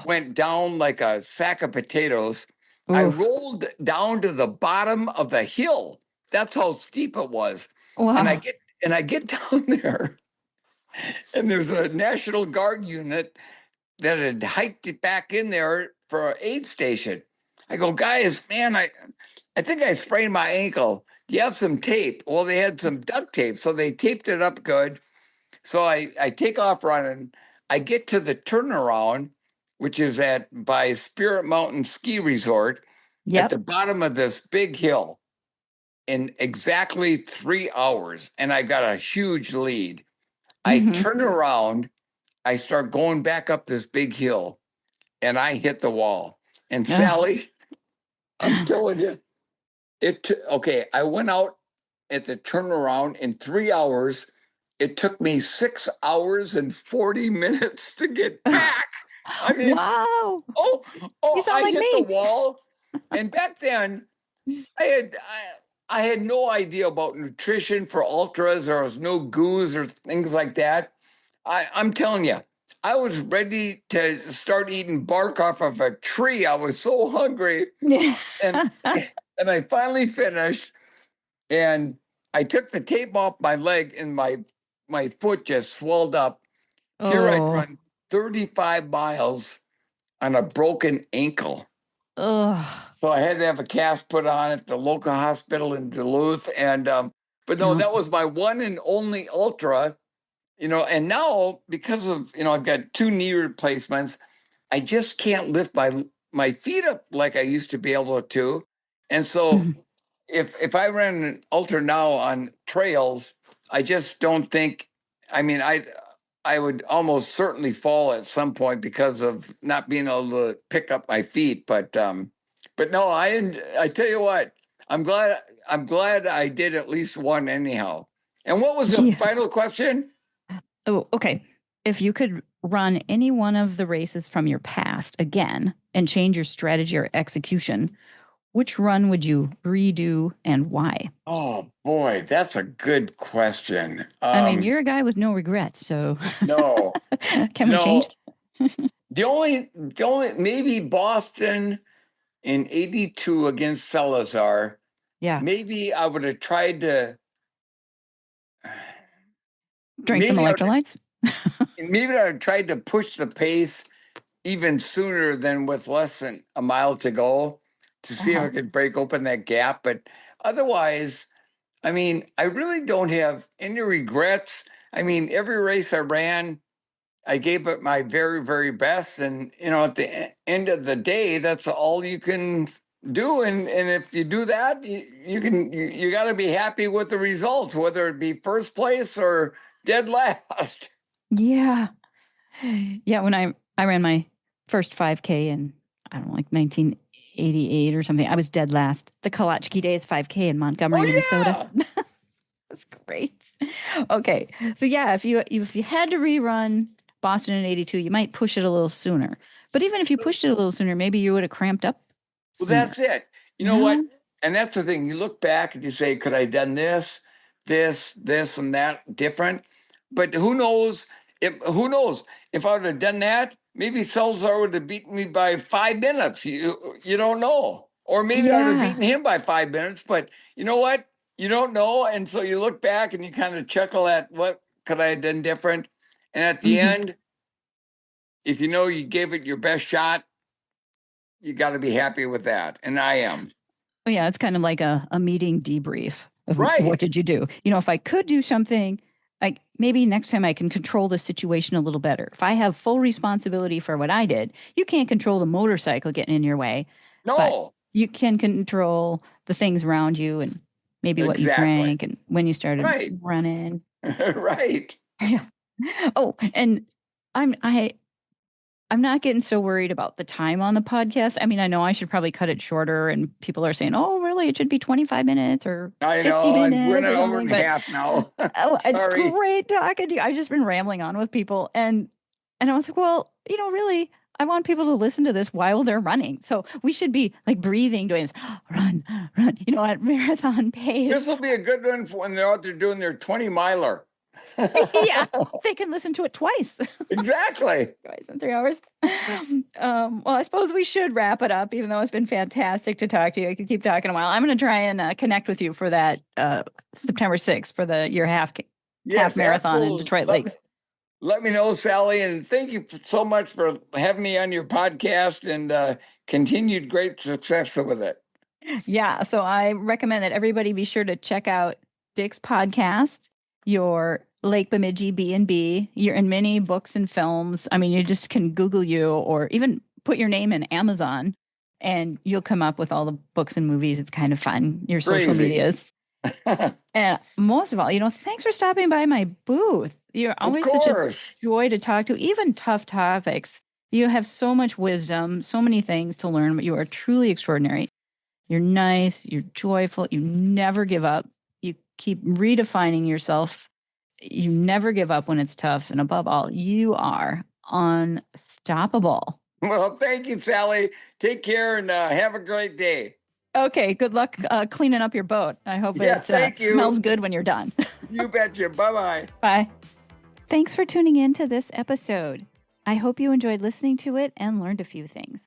went down like a sack of potatoes. I rolled down to the bottom of the hill. That's how steep it was. Wow. And I get down there, and there's a National Guard unit that had hiked it back in there for an aid station. I go, guys, man, I think I sprained my ankle. Do you have some tape? Well, they had some duct tape, so they taped it up good. So I take off running. I get to the turnaround, which is by Spirit Mountain Ski Resort, at the bottom of this big hill, in exactly 3 hours, and I got a huge lead. I turn around, I start going back up this big hill, and I hit the wall. And Sally, I'm telling you, okay, I went out at the turnaround in 3 hours. It took me 6 hours and 40 minutes to get back. I mean, wow. you sound like hit me. The wall. And back then, I had no idea about nutrition for ultras. There was no goos or things like that. I'm telling you, I was ready to start eating bark off of a tree. I was so hungry. and and I finally finished, and I took the tape off my leg, and my foot just swelled up. Here I'd run 35 miles on a broken ankle. So I had to have a cast put on at the local hospital in Duluth. And but no, that was my one and only ultra. And now, because of, I've got 2 knee replacements, I just can't lift my feet up like I used to be able to. And so if I ran an ultra now on trails, I just don't think, I mean, I would almost certainly fall at some point because of not being able to pick up my feet. But no, I tell you what, I'm glad I did at least one anyhow. And what was the final question? Oh, okay. If you could run any one of the races from your past again and change your strategy or execution, which run would you redo and why? Oh boy, that's a good question. I mean, you're a guy with no regrets, so no. Can we change? The only maybe Boston in 82 against Salazar. Yeah. Maybe I would have tried to drink some electrolytes. Maybe I tried to push the pace even sooner than with less than a mile to go to see if I could break open that gap. But otherwise, I mean, I really don't have any regrets. I mean, every race I ran, I gave it my very, very best. And, at the end of the day, that's all you can do. And if you do that, you got to be happy with the results, whether it be first place or dead last. Yeah. Yeah. When I ran my first 5K in, I don't know, like 1988 or something, I was dead last. The Kalachki Days 5K in Montgomery, Minnesota. That's great. Okay. So yeah, if you had to rerun Boston in 82, you might push it a little sooner. But even if you pushed it a little sooner, maybe you would have cramped up. Well, that's it. You know what? And that's the thing. You look back and you say, could I have done this? this, and that different. But who knows if I would have done that, maybe Salazar would have beaten me by 5 minutes. You don't know. Or maybe I would have beaten him by 5 minutes, but you know what? You don't know. And so you look back and you kind of chuckle at what could I have done different? And at the end, if you know you gave it your best shot, you got to be happy with that. And I am. Oh, yeah, it's kind of like a meeting debrief of Right. What did you do? If I could do something, like maybe next time I can control the situation a little better. If I have full responsibility for what I did, you can't control the motorcycle getting in your way. No. But you can control the things around you and maybe what you drank and when you started running. Right. Yeah. Oh, and I'm not getting so worried about the time on the podcast. I mean, I know I should probably cut it shorter, and people are saying, "Oh, really? It should be 25 minutes or 50 minutes." And we're an hour and a half now. It's great talking to you. I've just been rambling on with people, and I was like, well, really, I want people to listen to this while they're running. So we should be like breathing, doing this, run, at marathon pace. This will be a good one for when they're out there doing their 20-miler. Yeah, they can listen to it twice. Exactly. Twice in 3 hours. Well, I suppose we should wrap it up, even though it's been fantastic to talk to you. I could keep talking a while. I'm going to try and connect with you for that September 6th for your half marathon in Detroit Lakes. Let me know, Sally, and thank you so much for having me on your podcast and continued great success with it. Yeah, so I recommend that everybody be sure to check out Dick's podcast, your Lake Bemidji B&B. You're in many books and films. I mean, you just can Google you or even put your name in Amazon and you'll come up with all the books and movies. It's kind of fun. Your social medias. And most of all, thanks for stopping by my booth. You're always such a joy to talk to, even tough topics. You have so much wisdom, so many things to learn, but you are truly extraordinary. You're nice, you're joyful, you never give up. You keep redefining yourself. You never give up when it's tough. And above all, you are unstoppable. Well, thank you, Sally. Take care and have a great day. Okay, good luck cleaning up your boat. I hope it smells good when you're done. You betcha. Bye-bye. Bye. Thanks for tuning in to this episode. I hope you enjoyed listening to it and learned a few things.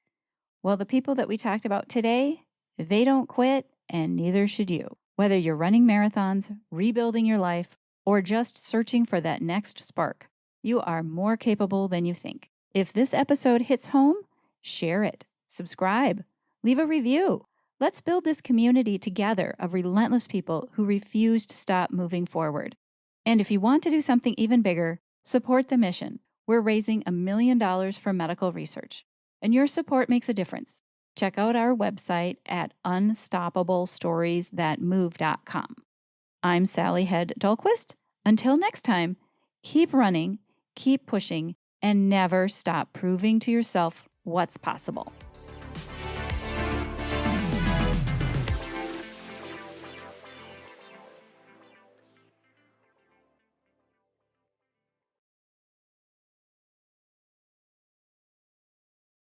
Well, the people that we talked about today, they don't quit, and neither should you. Whether you're running marathons, rebuilding your life, or just searching for that next spark, you are more capable than you think. If this episode hits home, share it, subscribe, leave a review. Let's build this community together of relentless people who refuse to stop moving forward. And if you want to do something even bigger, support the mission. We're raising $1 million for medical research, and your support makes a difference. Check out our website at unstoppablestoriesthatmove.com. I'm Sally Hed Dahlquist. Until next time, keep running, keep pushing, and never stop proving to yourself what's possible.